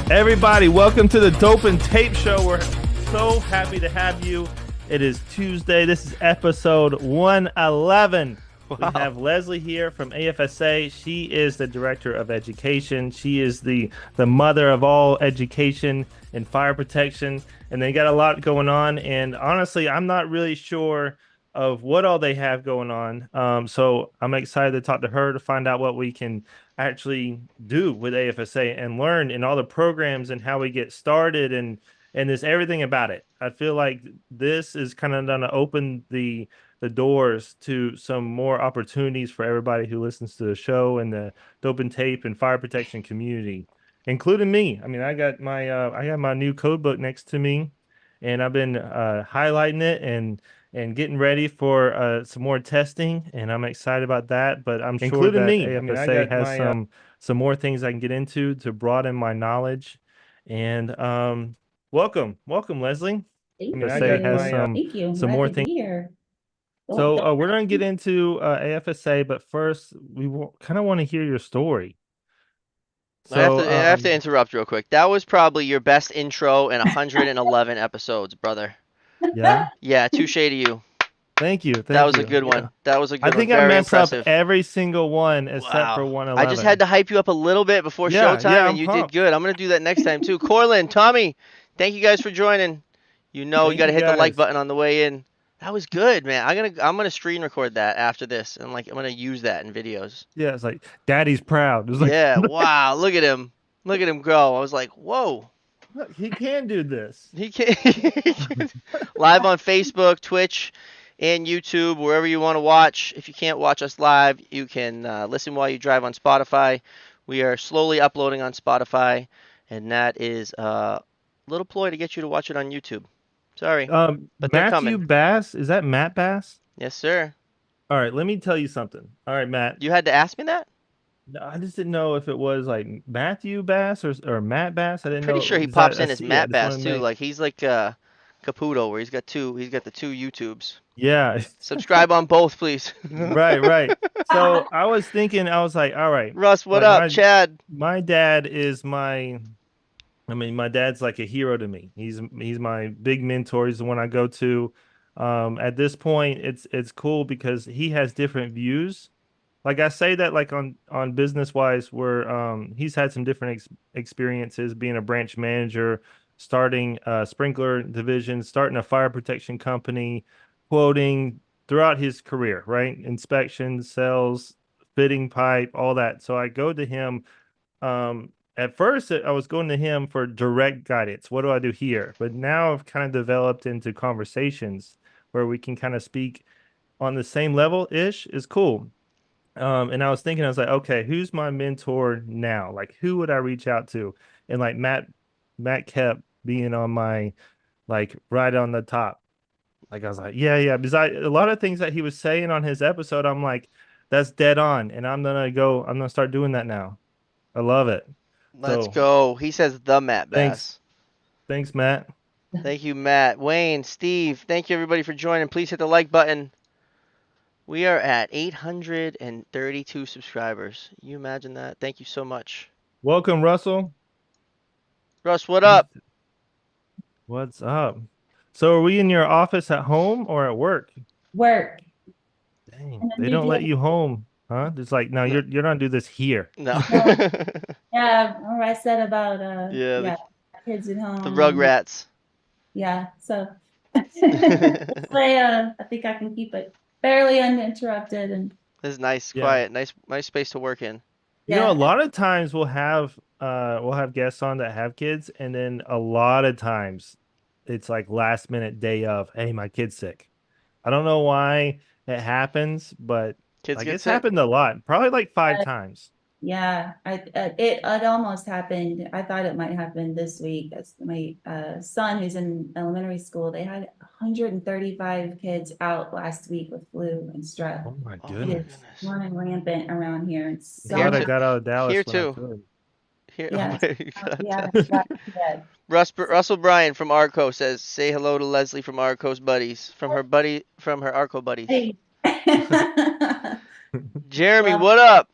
Everybody, welcome to the Dope and Tape Show. We're so happy to have you. It is Tuesday. This is episode 111. Wow. We have Leslie here from AFSA. She is the director of education. She is the mother of all education and fire protection. And they got a lot going on. And honestly, I'm not really sure of what all they have going on. So I'm excited to talk to her to find out what we can actually do with AFSA and learn in all the programs and how we get started and there's everything about it. I feel like this is kind of going to open the doors to some more opportunities for everybody who listens to the show and the dope and tape and fire protection community, including me. I mean, I got my new code book next to me, and I've been highlighting it and getting ready for some more testing, and I'm excited about that. But I'm sure Including that me. I mean, I AFSA got has my, some more things I can get into to broaden my knowledge. And welcome, Leslie. Thank I AFSA got has my, Thank you. I'm some glad more to things. be here. So we're going to get into AFSA, but first we kind of want to hear your story. So I have to interrupt real quick. That was probably your best intro in 111 episodes, brother. yeah, Yeah, touche to you. thank you. That was you. a good Yeah. one. That was a good I one. think I Very messed impressive. up every single one except for Wow. 111. I just had to hype you up a little bit before Yeah, showtime, yeah, and I'm you pumped. did good. I'm gonna do that next time too. Corlin, Tommy, thank you guys for joining. You Thank got to you, hit the like guys. button on the way in. That was good, man. I'm gonna screen record that after this, and I'm gonna use that in videos. Yeah, it's like Daddy's proud. It's like, Yeah. Wow. Look at him. Look at him go. I was like, whoa. look, he can do this. He can live on Facebook, Twitch, and YouTube, wherever you want to watch. If you can't watch us live, you can listen while you drive on Spotify. We are slowly uploading on Spotify, and that is a little ploy to get you to watch it on YouTube. Sorry, but they're Matthew coming. Bass, is that Matt Bass? Yes, sir. All right, let me tell you something. All right, Matt. You had to ask me that? No, I just didn't know if it was like Matthew Bass or Matt Bass. I didn't Pretty know. sure he Is that pops a in as C? I Matt just Bass wanted to too. make. Like he's like Caputo, where he's got the two YouTubes. Yeah, Subscribe on both, please. right. So I was thinking, I was like, all right, Russ, what like up, Chad? my dad is my. I mean, my dad's like a hero to me. He's my big mentor. He's the one I go to. At this point, it's cool because he has different views. Like I say that like on business wise, where he's had some different experiences being a branch manager, starting a sprinkler division, starting a fire protection company, quoting throughout his career, right? Inspections, sales, fitting pipe, all that. So I go to him. At first, I was going to him for direct guidance. What do I do here? But now I've kind of developed into conversations where we can kind of speak on the same level ish. Is cool. And I was thinking, I was like, okay, who's my mentor now? Like, who would I reach out to? And like Matt kept being on my like right on the top. Like I was like, yeah, because a lot of things that he was saying on his episode, I'm like, that's dead on, and I'm gonna start doing that now. I love it. Let's So go. He says the Matt Bass. thanks, Matt. Thank you, Matt. Wayne, Steve, thank you everybody for joining. Please hit the like button. We are at 832 subscribers. You imagine that? Thank you so much. Welcome, Russell. Russ, what up? What's up? So are we in your office at home or at work? Work. Dang, they don't let you home, huh? It's like, no, you're not gonna do this here. No. Yeah, remember I said about Yeah, kids at home. the Rugrats. Yeah, so I think I can keep it fairly uninterrupted and This is nice, Yeah. quiet, nice space to work in. You know, Yeah. a lot of times we'll have guests on that have kids, and then a lot of times it's like last minute day of, hey, my kid's sick. I don't know why it happens, but Kids like get it's sick. happened a lot, probably like 5 times. yeah, it almost happened. I thought it might happen this week. As my son who's in elementary school, they had 135 kids out last week with flu and strep. Oh my Oh, goodness. It's running rampant around here. It's so Here Glad I too. got out of Dallas Here when I too. could. Here, Yeah. God. yeah. Russell Bryan from Arco says, "Say hello to Leslie from Arco's buddies, from her Arco buddies." Hey. Jeremy, Well- what up?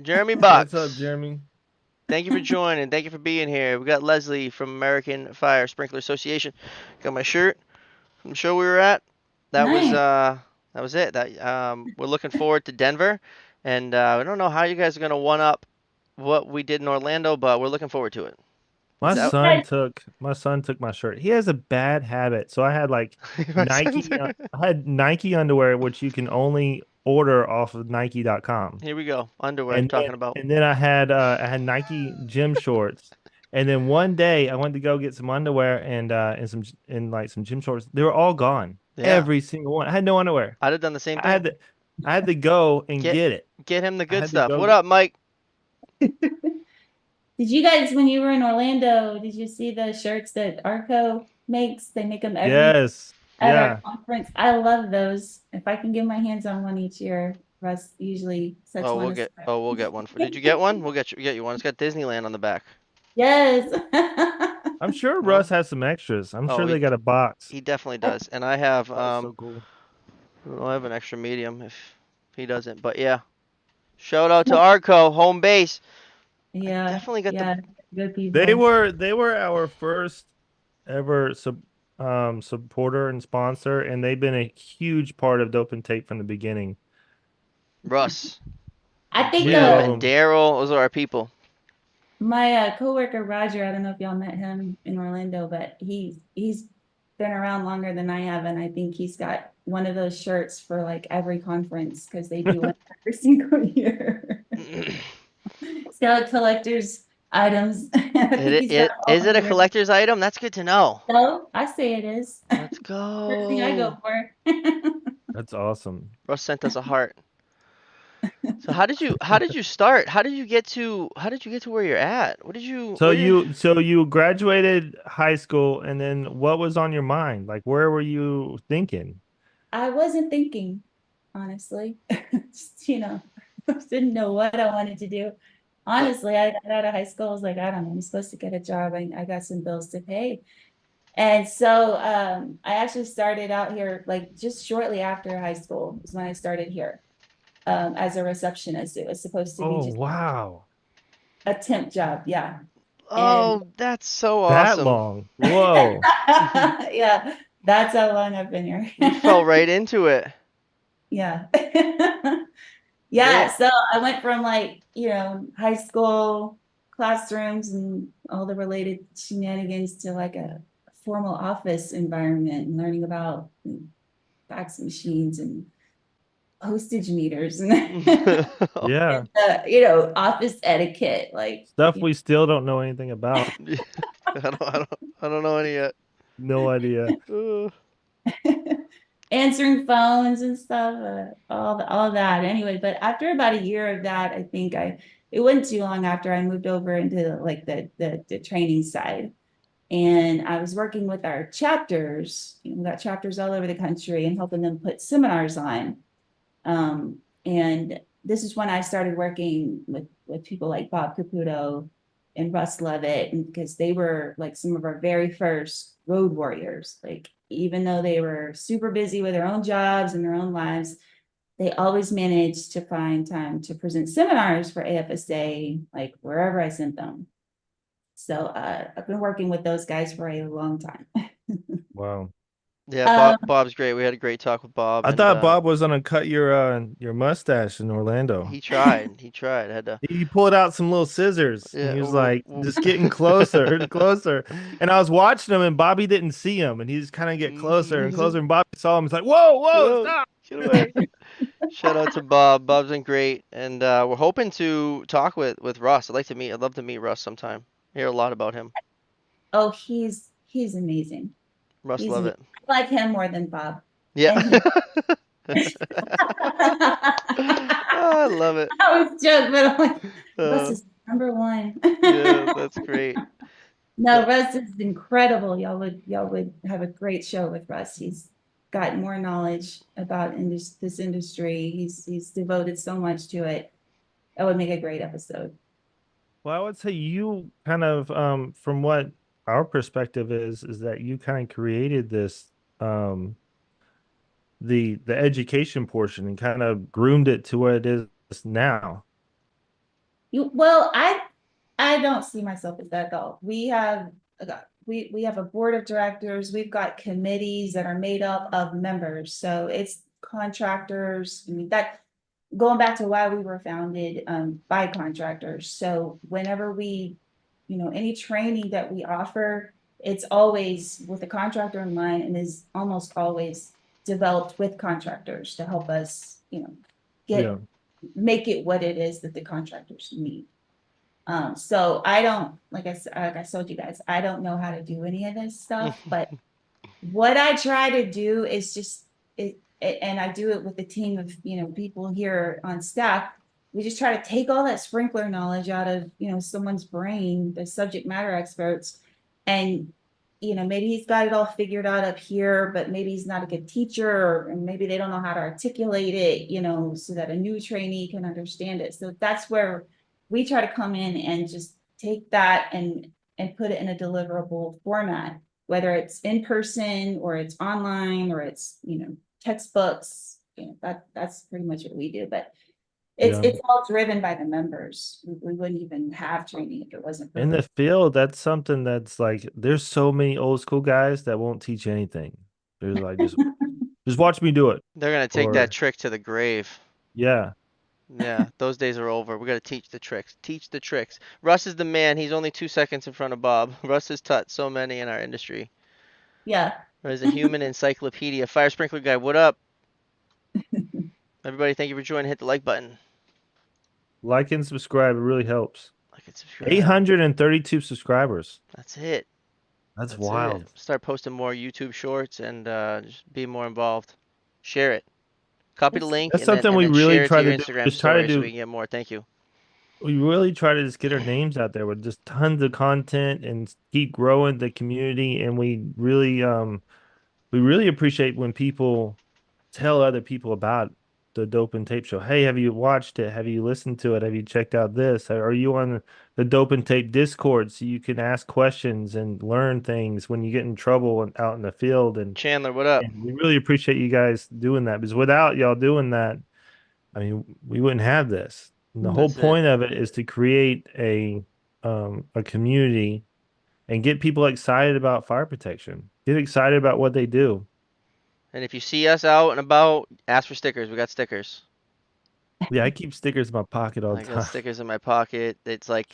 Jeremy Box. What's up, Jeremy? Thank you for joining. Thank you for being here. We got Leslie from American Fire Sprinkler Association. Got my shirt from the show we were at. Nice. That was it. That we're looking forward to Denver, and I don't know how you guys are gonna one up what we did in Orlando, but we're looking forward to it. My It's Did you out. son guys, took my son took my shirt. He has a bad habit. So I had like My son Nike, too. I had Nike underwear, which you can only order off of Nike.com. Here we go. Underwear And then talking about. and then I had Nike gym shorts. And then one day I went to go get some underwear and like some gym shorts. They were all gone. Yeah, Every single one. I had no underwear. I'd have done the same I thing. had to I had to go and Get get it. get him the I good had to stuff. go What get up, Mike? did you guys, when you were in Orlando, did you see the shirts that Arco makes? They make them every Yes. at our Yeah. conference. I love those. If I can get my hands on one each year, Russ usually sets one aside. We'll get one for. Did you get one? Get you one. It's got Disneyland on the back. Yes. I'm sure No? Russ has some extras. I'm Oh, sure they got a box. he definitely does. And I have Oh, so cool. I have an extra medium if he doesn't. But yeah. Shout out to Arco, home base. I Yeah, definitely got the yeah, good people. They were our first ever supporter and sponsor, and they've been a huge part of Dope and Tape from the beginning. Russ. I think We Jeff love the and them. Daryl, those are our people. my coworker Roger, I don't know if y'all met him in Orlando, but he's been around longer than I have, and I think he's got one of those shirts for like every conference because they do one every single year. He's got collector's items. I think he's got all Is of it a them. collector's item? That's good to know. So I say it is. Let's First thing I go. go for. That's awesome. Russ sent us a heart. So how did you start? How did you get to where you're at? So you graduated high school, and then what was on your mind? Like, where were you thinking? I wasn't thinking, honestly. Just, didn't know what I wanted to do. Honestly, I got out of high school. I was like, I don't know, I'm supposed to get a job. I got some bills to pay. And so I actually started out here like just shortly after high school is when I started here as a receptionist. It was supposed to be Oh, just wow. a temp job. Yeah. And Oh, that's so That awesome. long. Whoa. yeah, that's how long I've been here. You fell right into it. Yeah. Great. Yeah, so I went from like, high school classrooms and all the related shenanigans to like a formal office environment and learning about fax machines and postage meters and Yeah. office etiquette. Like, Stuff we still don't know anything about. I don't know any yet. No idea. answering phones and stuff, all that. Anyway, but after about a year of that, I think it wasn't too long after I moved over into like the training side. And I was working with our chapters. We got chapters all over the country and helping them put seminars on. And this is when I started working with people like Bob Caputo and Russ Levitt, and because they were like some of our very first road warriors. Like even though they were super busy with their own jobs and their own lives, they always managed to find time to present seminars for AFSA, like wherever I sent them. So I've been working with those guys for a long time. Wow. Yeah, Um, Bob's great. We had a great talk with Bob, I and thought Bob was gonna cut your mustache in Orlando. he tried. He tried. Had to. He pulled out some little scissors and Yeah. he was like just getting closer and closer. And I was watching him and Bobby didn't see him and he just kind of get closer and closer and Bobby saw him. He's like, "Whoa, whoa, Whoa, stop." get away. Shout out to Bob. Bob's been great, and we're hoping to talk with Russ. I'd love to meet Russ sometime. Hear a lot about him. oh, he's amazing. Russ He's love amazing. it. I like him more than Bob. Yeah. And he I love it. I was joking, but I'm like, Russ Uh, is number one. yeah, that's great. No, That, Russ is incredible. Y'all would have a great show with Russ. He's got more knowledge about this industry. He's devoted so much to it. That would make a great episode. Well, I would say you kind of from what our perspective is that you kind of created this um the education portion and kind of groomed it to what it is now. Well, I I don't see myself as that though. We have a board of directors, we've got committees that are made up of members, so it's contractors. I mean, that, going back to why we were founded, by contractors. So whenever we, any training that we offer, it's always with the contractor in mind and is almost always developed with contractors to help us, Yeah. make it what it is that the contractors need. So I don't, like I told you guys, I don't know how to do any of this stuff, but what I try to do is just and I do it with a team of, people here on staff. We just try to take all that sprinkler knowledge out of, someone's brain, the subject matter experts. And, maybe he's got it all figured out up here, but maybe he's not a good teacher, and maybe they don't know how to articulate it, so that a new trainee can understand it. So that's where we try to come in and just take that and put it in a deliverable format, whether it's in person or it's online or it's, textbooks, that's pretty much what we do. But Yeah. it's all driven by the members. We wouldn't even have training if it wasn't for In the field, that's something that's like there's so many old school guys that won't teach anything. There's like just watch me do it. They're gonna take that Or trick to the grave. yeah. Yeah, those days are over. We gotta teach the tricks. Teach the tricks. Russ is the man. He's only 2 seconds in front of Bob. Russ has taught so many in our industry. Yeah. There's a human encyclopedia. Fire sprinkler guy, what up? Everybody, thank you for joining. Hit the like button. Like and subscribe. It really helps. Like and subscribe. 832 subscribers. That's it. That's That's it. wild. Start posting more YouTube shorts and just be more involved. Share it. Copy the link That's and then something we really share it to try your to do. Instagram Just try to story so we do. can get more. Thank you. We really try to just get our names out there with just tons of content and keep growing the community. And we really appreciate when people tell other people about the Dope and Tape show. Hey, have you watched it? Have you listened to it? Have you checked out this? Are you on the Dope and Tape Discord so you can ask questions and learn things when you get in trouble and out in the field? Chandler, what up? And we really appreciate you guys doing that because without y'all doing that, I mean, we wouldn't have this. And the whole That's it. point of it is to create a community and get people excited about fire protection. Get excited about what they do. And if you see us out and about, ask for stickers. We got stickers. Yeah, I keep stickers in my pocket all I the got time. stickers in my pocket. It's like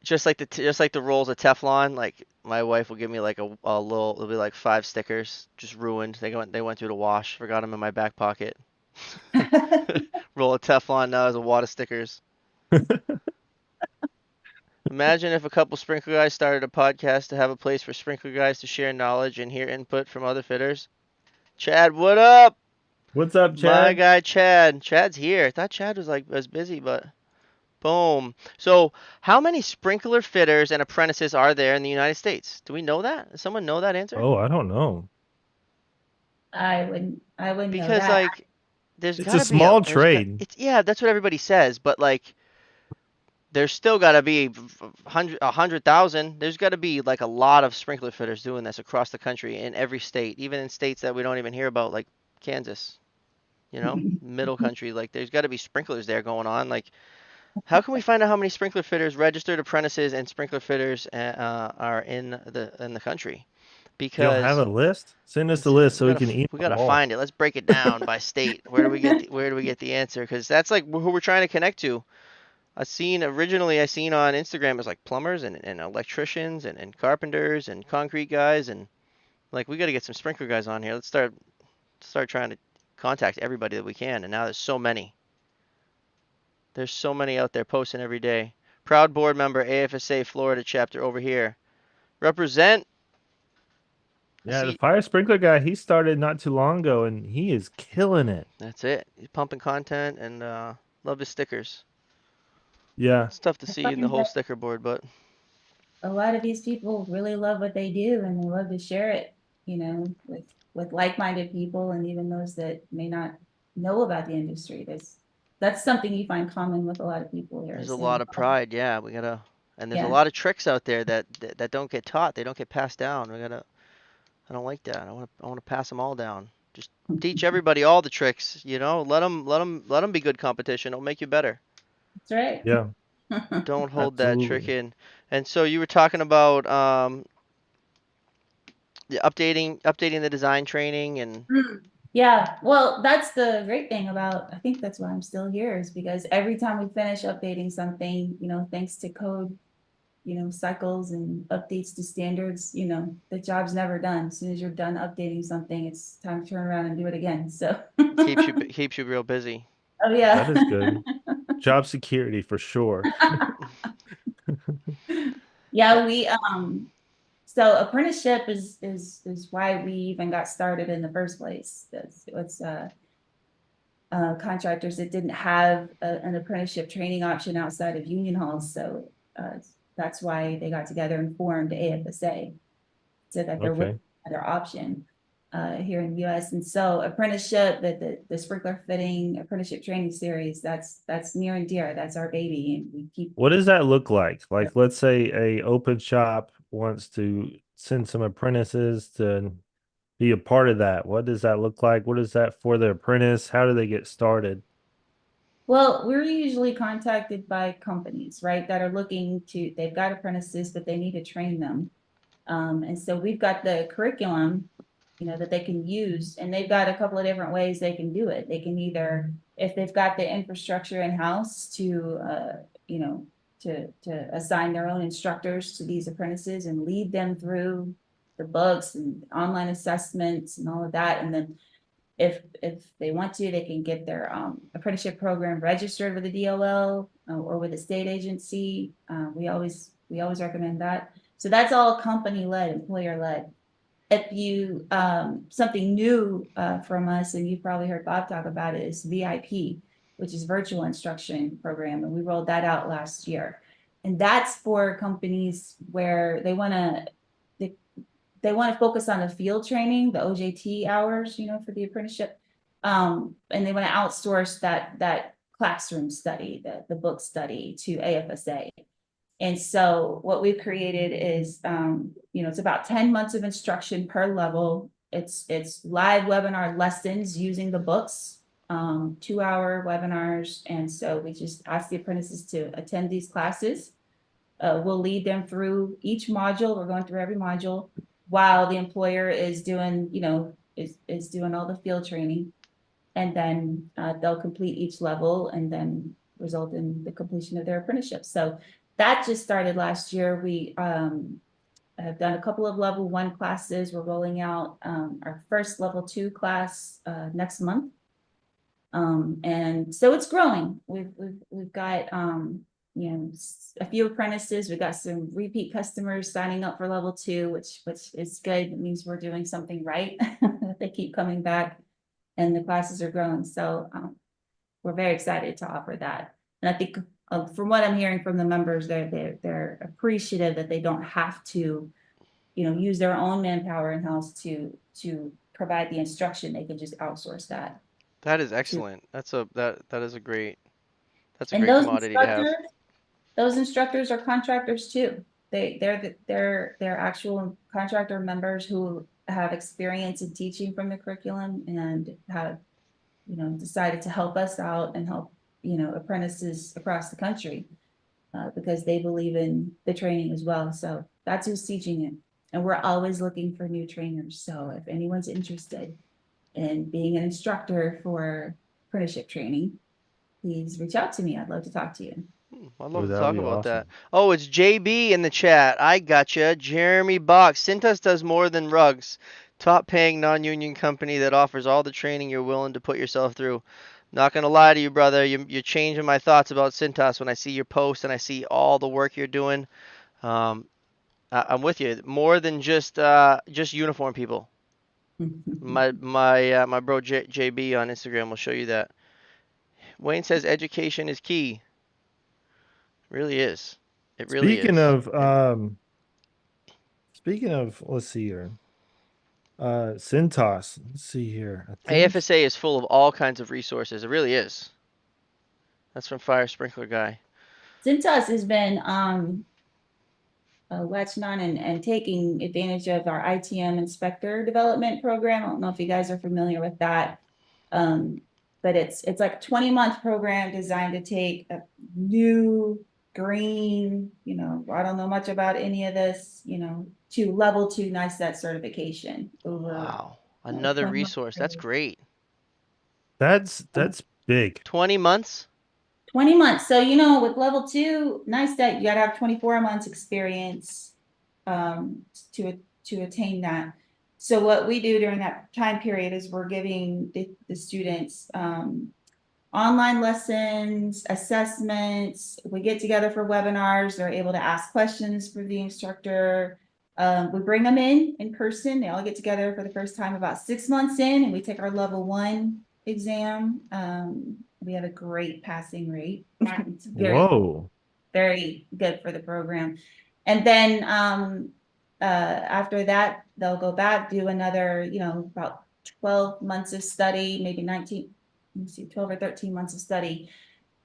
just like the rolls of Teflon. Like my wife will give me like a little. It'll be like 5 stickers, just ruined. They went through the wash. Forgot them in my back pocket. Roll of Teflon now is a wad of stickers. Imagine if a couple sprinkler guys started a podcast to have a place for sprinkler guys to share knowledge and hear input from other fitters. Chad, what up? What's up, My Chad? guy Chad. Chad's here. I thought Chad was busy, but boom. So, how many sprinkler fitters and apprentices are there in the United States? Do we know that? Does someone know that answer? Oh, I don't know. I wouldn't know Because that. like, there's It's a gotta be a small there's got trade. it's yeah, that's what everybody says, but like, there's still gotta be 100,000. There's gotta be like a lot of sprinkler fitters doing this across the country in every state, even in states that we don't even hear about, like Kansas. Middle country. Like, there's got to be sprinklers there going on. Like, how can we find out how many sprinkler fitters, registered apprentices, and sprinkler fitters are in the country? Do y'all have a Because list? Send us the list so we can eat we them gotta all. find it. Let's break it down by state. Where do we get the answer? Because that's like who we're trying to connect to. I seen on Instagram as like plumbers and electricians and carpenters and concrete guys, and like we got to get some sprinkler guys on here. Let's start trying to contact everybody that we can. And now there's so many. There's so many out there posting every day. Proud board member, AFSA Florida chapter over here. Represent. I Yeah, the see. fire sprinkler guy, he started not too long ago and he is killing it. That's it. He's pumping content and love his stickers. Yeah. It's tough to I see in the find whole that sticker board, but a lot of these people really love what they do and they love to share it, with like-minded people and even those that may not know about the industry. That's something you find common with a lot of people here. there's a Is lot of pride. Yeah, and there's a yeah. lot of tricks out there that don't get taught. They don't get passed down. I don't like that. I want to pass them all down. Just teach everybody all the tricks. Let them be good competition. It'll make you better. That's right. Yeah. Don't hold that trick Absolutely. in. And so you were talking about updating the design training and Mm. Yeah, well, that's the great thing about, I think that's why I'm still here, is because every time we finish updating something, thanks to code, cycles and updates to standards, the job's never done. As soon as you're done updating something, it's time to turn around and do it again. So, keeps you real busy. oh yeah. That is good. Job security for sure. Yeah, so apprenticeship is why we even got started in the first place. It's contractors that didn't have an apprenticeship training option outside of union halls. So that's why they got together and formed AFSA so that there was Okay. another option here in the US. And so apprenticeship, the sprinkler fitting apprenticeship training series, that's near and dear. That's our baby. And we keep. What does that look like? Like, let's say a open shop wants to send some apprentices to be a part of that. What does that look like? What is that for the apprentice? How do they get started? Well, we're usually contacted by companies, right, that are they've got apprentices, but they need to train them. And so we've got the curriculum, that they can use, and they've got a couple of different ways they can do it. They can either, if they've got the infrastructure in-house to assign their own instructors to these apprentices and lead them through the books and online assessments and all of that. And then if they want to, they can get their apprenticeship program registered with the DOL or with a state agency. We always recommend that. So that's all company led, employer led. If you something new from us, and you've probably heard Bob talk about it, is VIP, which is virtual instruction program, and we rolled that out last year. And that's for companies where they want to focus on the field training, the OJT hours, for the apprenticeship. And they want to outsource that classroom study, the book study to AFSA. And so what we've created is, it's about 10 months of instruction per level. It's live webinar lessons using the books, 2-hour webinars. And so we just ask the apprentices to attend these classes. We'll lead them through each module. We're going through every module while the employer is doing, is doing all the field training. And then they'll complete each level and then result in the completion of their apprenticeship. So that just started last year. We have done a couple of level 1 classes. We're rolling out our first level 2 class next month. And so it's growing. We've got a few apprentices. We've got some repeat customers signing up for level 2, which is good. It means we're doing something right. They keep coming back, and the classes are growing. So we're very excited to offer that. And I think from what I'm hearing from the members, they're appreciative that they don't have to, use their own manpower in house to provide the instruction. They can just outsource that That is to. excellent. That's a And great commodity to have. those instructors are contractors too. They're actual contractor members who have experience in teaching from the curriculum and have, decided to help us out and help, apprentices across the country because they believe in the training as well. So that's who's teaching it. And we're always looking for new trainers. So if anyone's interested in being an instructor for apprenticeship training, please reach out to me. I'd love to talk to you. I'd Oh, love to that would talk be about that. awesome. Oh, it's JB in the chat. I gotcha. Jeremy Box. Cintas does more than rugs. Top paying non-union company that offers all the training you're willing to put yourself through. Not gonna lie to you, brother. You're changing my thoughts about Cintas when I see your post and I see all the work you're doing. Um, I'm with you. More than just uniform people. My bro JB on Instagram will show you that. Wayne says education is key. Really is. It really Speaking is. of let's see here. Cintas. Let's see here. I think AFSA is full of all kinds of resources. It really is. That's from Fire Sprinkler Guy. Cintas has been latching on and taking advantage of our ITM inspector development program. I don't know if you guys are familiar with that. But it's like a 20-month program designed to take new green, I don't know much about any of this, to level 2 NICET certification over Wow. Another 20 months. resource. That's great. That's big. 20 months? 20 months. So, with level 2 NICET, you gotta have 24 months experience to attain that. So what we do during that time period is we're giving the students online lessons, assessments. We get together for webinars. They're able to ask questions for the instructor. We bring them in person. They all get together for the first time about 6 months in, and we take our level 1 exam. We have a great passing rate. It's Whoa. very good for the program. And then after that, they'll go back, do another, about 12 months of study, maybe 19, let me see, 12 or 13 months of study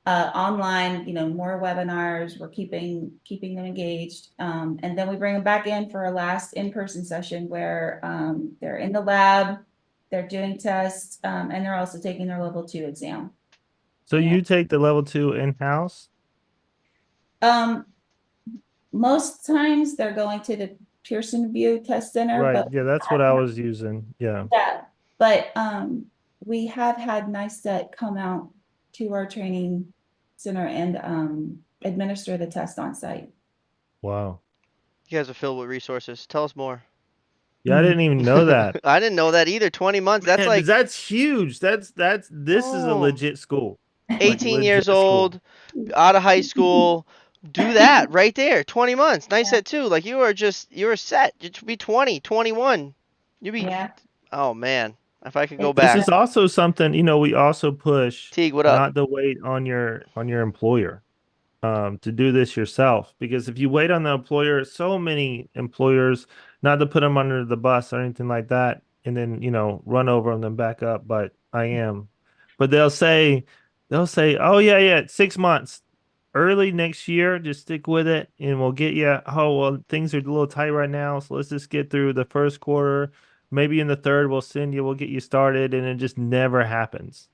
online, more webinars. We're keeping them engaged. And then we bring them back in for a last in-person session where they're in the lab, they're doing tests, and they're also taking their level 2 exam. So Yeah. you take the level 2 in-house? Most times they're going to the Pearson View Test Center, Right. but Yeah, that's what I was using. Yeah. yeah, but we have had NICET come out to our training center and administer the test on site. Wow. You guys are filled with resources. Tell us more. Yeah, I didn't even know that. I didn't know that either. 20 months. That's Man, like, that's huge. This is a boom. legit school. Like 18 years legit school. old, out of high school. Do that right there. 20 months. Nice at two. Like you're set. You should be 20, 21. You be, Yeah. oh man. If I could go This back. is also something, we also push Teague, what up? not to wait on your employer to do this yourself. Because if you wait on the employer, so many employers, not to put them under the bus or anything like that, and then, run over them and back up, but I am. But they'll say, oh yeah, 6 months. Early next year, just stick with it and we'll get you. Oh, well, things are a little tight right now, so let's just get through the first quarter. Maybe in the third, we'll get you started, and it just never happens.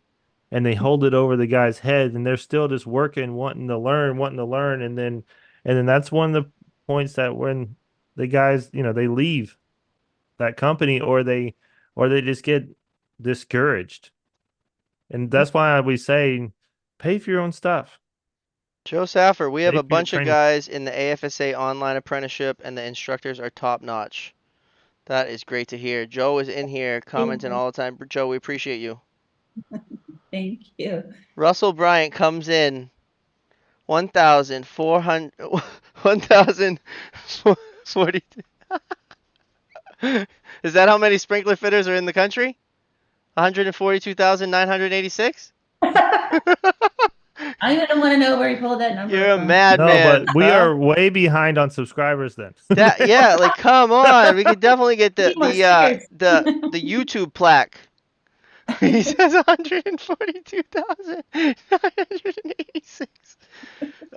And they hold it over the guy's head, and they're still just working, wanting to learn, and then that's one of the points that when the guys, they leave that company, or they just get discouraged. And that's why we say, pay for your own stuff. Joe Saffer, we have Pay a for your bunch of training. guys in the AFSA online apprenticeship, and the instructors are top notch. That is great to hear. Joe is in here commenting all the time. Joe, we appreciate you. Thank you. Russell Bryant comes in 1,400, 1,040. Is that how many sprinkler fitters are in the country? 142,986? I don't want to know where he pulled that number You're a from. No, madman, but we huh? are way behind on subscribers then. That yeah, like come on. We could definitely get Need more stickers. the YouTube plaque. He says 142,986.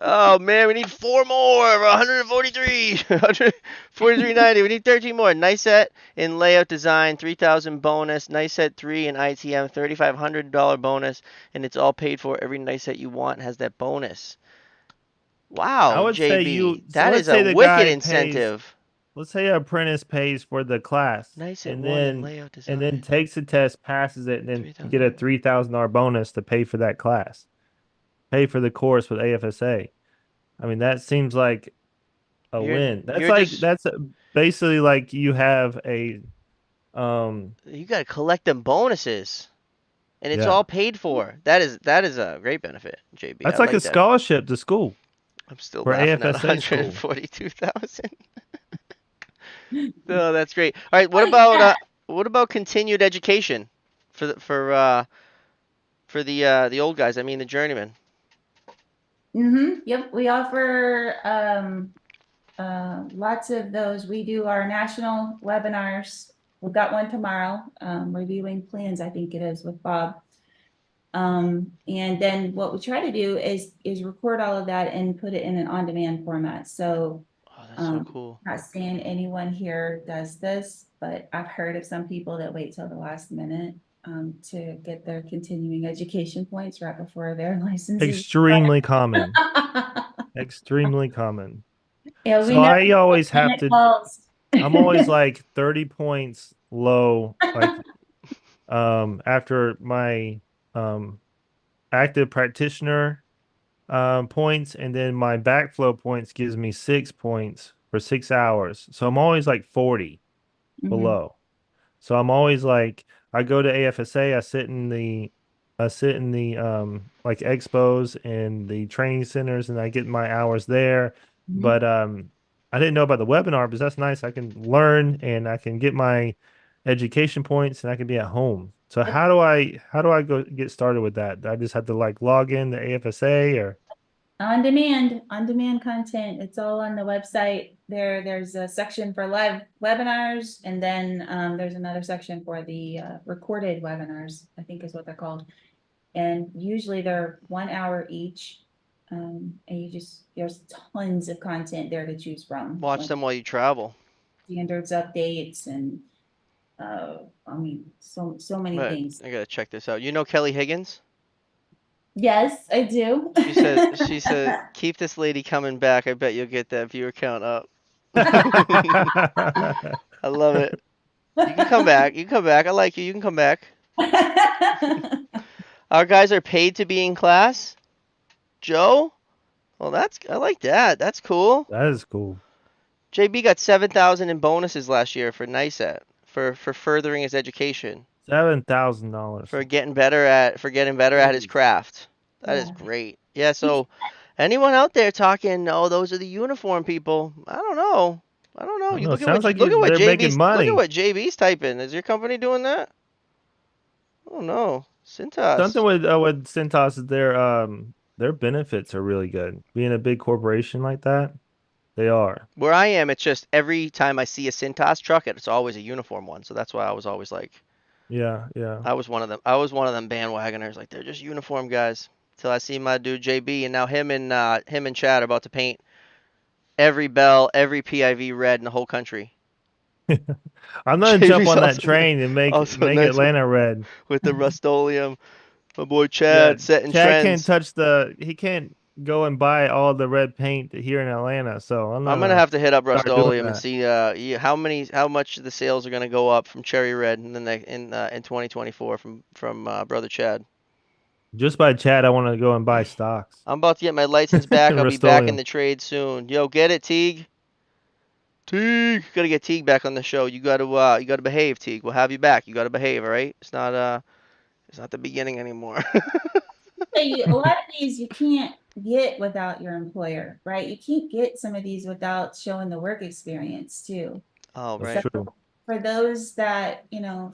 Oh man, we need 4 more. 143. 143.90. We need 13 more. Nice set in layout design, 3,000 bonus. Nice set 3 in ITM, $3,500 bonus, and it's all paid for. Every nice set you want has that bonus. I Wow, would say JB, so that let's is a say the wicked guy pays, incentive. let's say an apprentice pays for the class Nice at and 1 in then layout and then design. takes the test, passes it, and then get a 3,000. $3,000 bonus to pay for that class, pay for the course with AFSA. I mean, that seems like a You're win. you're just That's basically like you have a you got to collect them bonuses. And it's yeah. all paid for. That is a great benefit, JB. I That's like a like that. scholarship to school I'm still for laughing at AFSA school. 142,000. Oh, that's great. All right, Yeah. what about continued education for the old guys? I mean the journeyman. Yep, we offer lots of those. We do our national webinars. We've got one tomorrow, reviewing plans, I think it is with Bob. And then what we try to do is record all of that and put it in an on-demand format. So Oh, that's so cool. not saying anyone here does this, but I've heard of some people that wait till the last minute to get their continuing education points right before their license is Extremely common. Extremely common. Yeah, we So never I always when have it to, falls. I'm always like 30 points low, like after my um active practitioner points, and then my backflow points gives me 6 points for 6 hours. So I'm always like 40 Mhm, below. So I'm always like, I go to AFSA, I sit in the like expos and the training centers, and I get my hours there. mhm. But I didn't know about the webinar, but that's nice. I can learn and I can get my education points and I can be at home. So how do I go get started with that? I just have to like log in to AFSA or On demand content. It's all on the website. There's a section for live webinars, and then there's another section for the recorded webinars, I think is what they're called. And usually they're 1 hour each. And there's tons of content there to choose from, Watch like them while you travel. standards updates and I mean, so many But things. I gotta check this out. You know Kelly Higgins? Yes, I do. She said, keep this lady coming back. I bet you'll get that viewer count up. I love it. You can come back. You can come back. I like you. You can come back. Our guys are paid to be in class. Joe? Well, I like that. That's cool. That is cool. JB got 7,000 in bonuses last year for NICET for furthering his education, $7,000. for getting better at his Jeez. craft. That is Yeah. great. Yeah, so anyone out there talking, oh, those are the uniform people. I don't know. I don't I know. don't You know. look It at what sounds like look at what they're making money. JB's typing. Is your company doing that? Oh no. Something Cintas. with Cintas is their benefits are really good. Being a big corporation like that, they are. Where I am, it's just every time I see a Cintas truck, it's always a uniform one. So that's why I was always like, Yeah, yeah. I was one of them. I was one of them bandwagoners. Like they're just uniform guys. Till I see my dude JB, and now him and Chad are about to paint every bell, every PIV red in the whole country. I'm gonna jump JB's on that also train and make also make nice Atlanta red. with the Rust-Oleum. My boy Yeah, Chad setting Chad can't trends. touch he can't go and buy all the red paint here in Atlanta, so I'm I'm gonna gonna have to hit up start doing Rust-Oleum and that. see how much the sales are gonna go up from Cherry Red in 2024 from Brother Chad. Just by Chad, I want to go and buy stocks. I'm about to get my license back. I'll be back in Rust-Oleum. the trade soon. Yo, get it, Teague? Teague, gotta get Teague back on the show. You gotta behave, Teague. We'll have you back. You gotta behave, all right? It's not the beginning anymore. A lot of these you can't get without your employer, right? You can't get some of these without showing the work experience too. Oh, That's So right. true. for those that,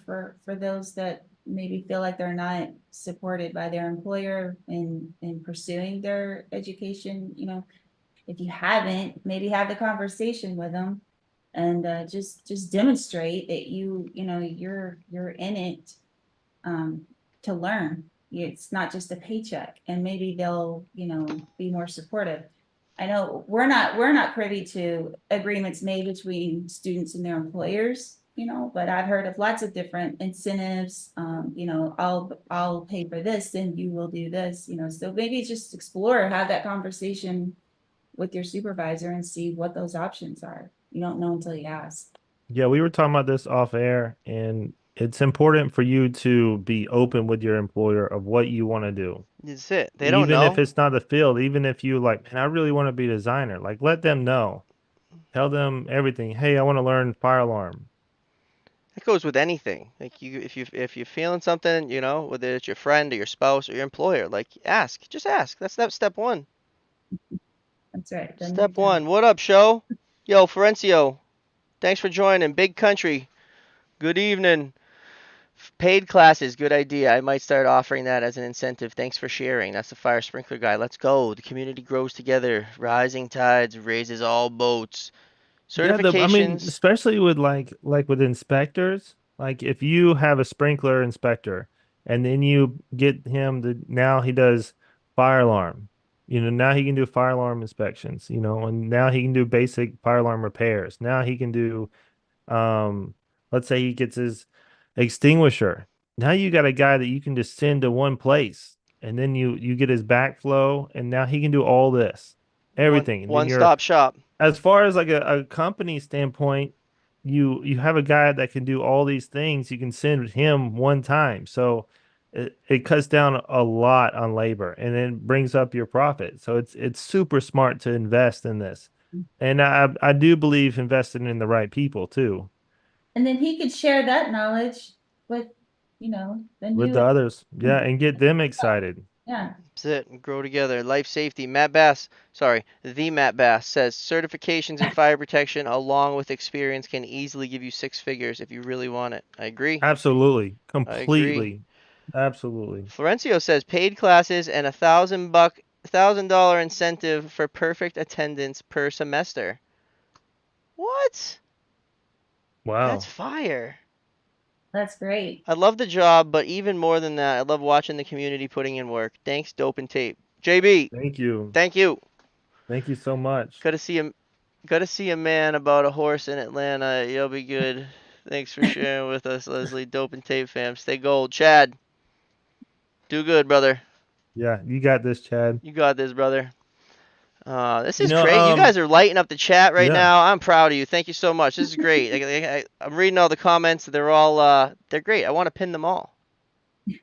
for those that maybe feel like they're not supported by their employer in pursuing their education, if you haven't, maybe have the conversation with them and just demonstrate that you're in it to learn. It's not just a paycheck, and maybe they'll, be more supportive. I know we're not privy to agreements made between students and their employers, but I've heard of lots of different incentives. I'll pay for this and you will do this, so maybe just explore, have that conversation with your supervisor and see what those options are. You don't know until you ask. Yeah, we were talking about this off air, and it's important for you to be open with your employer of what you want to do. That's it. They don't Even if know. it's not the field, even if you like, man, I really want to be a designer, like let them know. Tell them everything. Hey, I want to learn fire alarm. It goes with anything. Like if you're feeling something, whether it's your friend or your spouse or your employer, like ask. Just ask. That's step one. That's right. Then you're Step done. one. What up, show? Yo, Florencio. Thanks for joining. Big country. Good evening. Paid classes, good idea. I might start offering that as an incentive. Thanks for sharing. That's the fire sprinkler guy. Let's go. The community grows together. Rising tides raises all boats. Yeah, I mean, Certifications. especially with like with inspectors, like if you have a sprinkler inspector and then you get him to now he does fire alarm. Now he can do fire alarm inspections, and now he can do basic fire alarm repairs. Now he can do let's say he gets his extinguisher. Now you got a guy that you can just send to one place and then you get his backflow and now he can do all this. everything. And then One you're stop shop. as far as like a company standpoint, you have a guy that can do all these things. You can send him one time. So it cuts down a lot on labor and then brings up your profit. So it's super smart to invest in this. And I do believe investing in the right people too, And then he could share that knowledge with, the with new, the others. Yeah, and get them excited. yeah. That's it. And grow together. Life safety. Matt Bass, sorry, the Matt Bass says certifications in fire protection along with experience can easily give you six figures if you really want it. I agree. Absolutely. I agree. Completely. Absolutely. Florencio says paid classes and $1,000 incentive for perfect attendance per semester. What? That's Wow. fire. That's great. I love the job, but even more than that, I love watching the community putting in work. Thanks, Dope and Tape. JB, Thank you. thank you. Thank you so much. Got to see a man about a horse in Atlanta. You'll be good. Thanks for sharing with us, Leslie. Dope and Tape fam. Stay gold. Chad, do good, brother. Yeah, you got this, Chad. You got this, brother. This You is know, great. You guys are lighting up the chat right yeah. now. I'm proud of you. Thank you so much. This is great. I'm reading all the comments. They're all they're great. I want to pin them all. You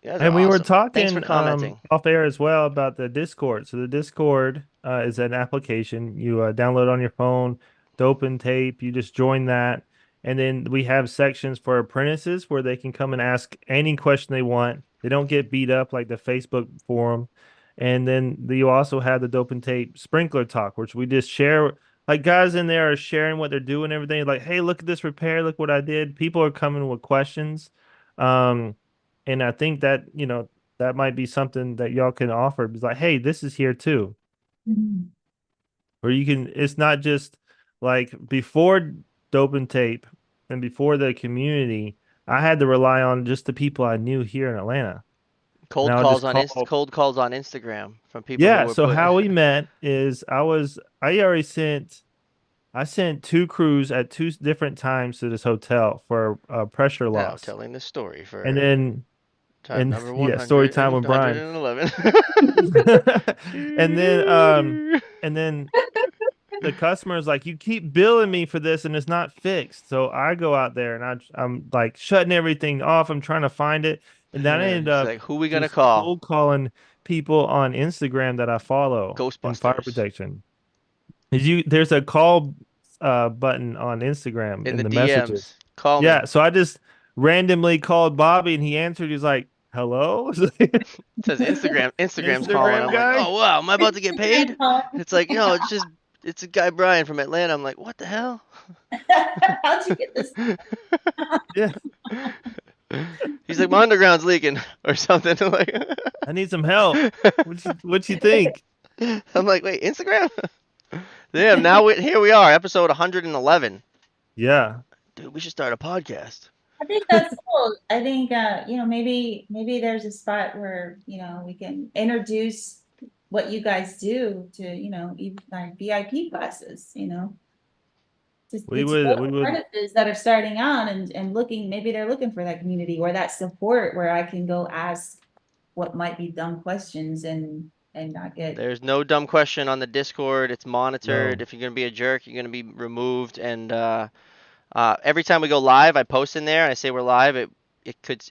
guys are And we were awesome. Thanks for talking commenting. off air as well about the Discord. So the Discord is an application you download on your phone, the open tape. You just join that, and then we have sections for apprentices where they can come and ask any question they want. They don't get beat up like the Facebook forum. And then you also have the dope and tape sprinkler talk, which we just share. Like guys in there are sharing what they're doing, everything. Like, hey, look at this repair. Look what I did. People are coming with questions. Um, and I think that, that might be something that y'all can offer. It's like, hey, this is here too. Mhm. Or you can, it's not just like before Dope and Tape and before the community, I had to rely on just the people I knew here in Atlanta. And Cold I would calls just on call. cold calls on Instagram from people who Yeah. were So put. how we met is I sent two crews at two different times to this hotel for pressure Now loss. telling the story And for then, time and number yeah, story 100 time and with Brian. 111. And then and then the customer is like, you keep billing me for this and it's not fixed. So I go out there and I'm like shutting everything off. I'm trying to find it. And then I ended He's up like, who we gonna just call? cold calling people on Instagram that I follow in fire Ghostbusters protection. There's a call button on Instagram in in the the messages. DMs. Call me. Yeah, so I just randomly called Bobby and he answered. He's like, "Hello?" It says Instagram's calling. Instagram I'm like, guy. oh wow, am I about to get paid? Instagram calling. It's like, no, it's a guy Brian from Atlanta. I'm like, what the hell? How'd you get this? Yeah, He's like, my underground's leaking or something. Like, I need some help. What you think? I'm like, wait, Instagram? Damn, now here we are, episode 111. Yeah, Dude, we should start a podcast. I think that's cool. I think, maybe there's a spot where, we can introduce what you guys do to, even like VIP classes, we to would those we would apprentices that are starting out and looking, maybe they're looking for that community or that support where I can go ask what might be dumb questions and not get. There's no dumb question on the Discord. It's monitored. no. If you're gonna be a jerk, you're gonna be removed. And every time we go live, I post in there and I say we're live. You could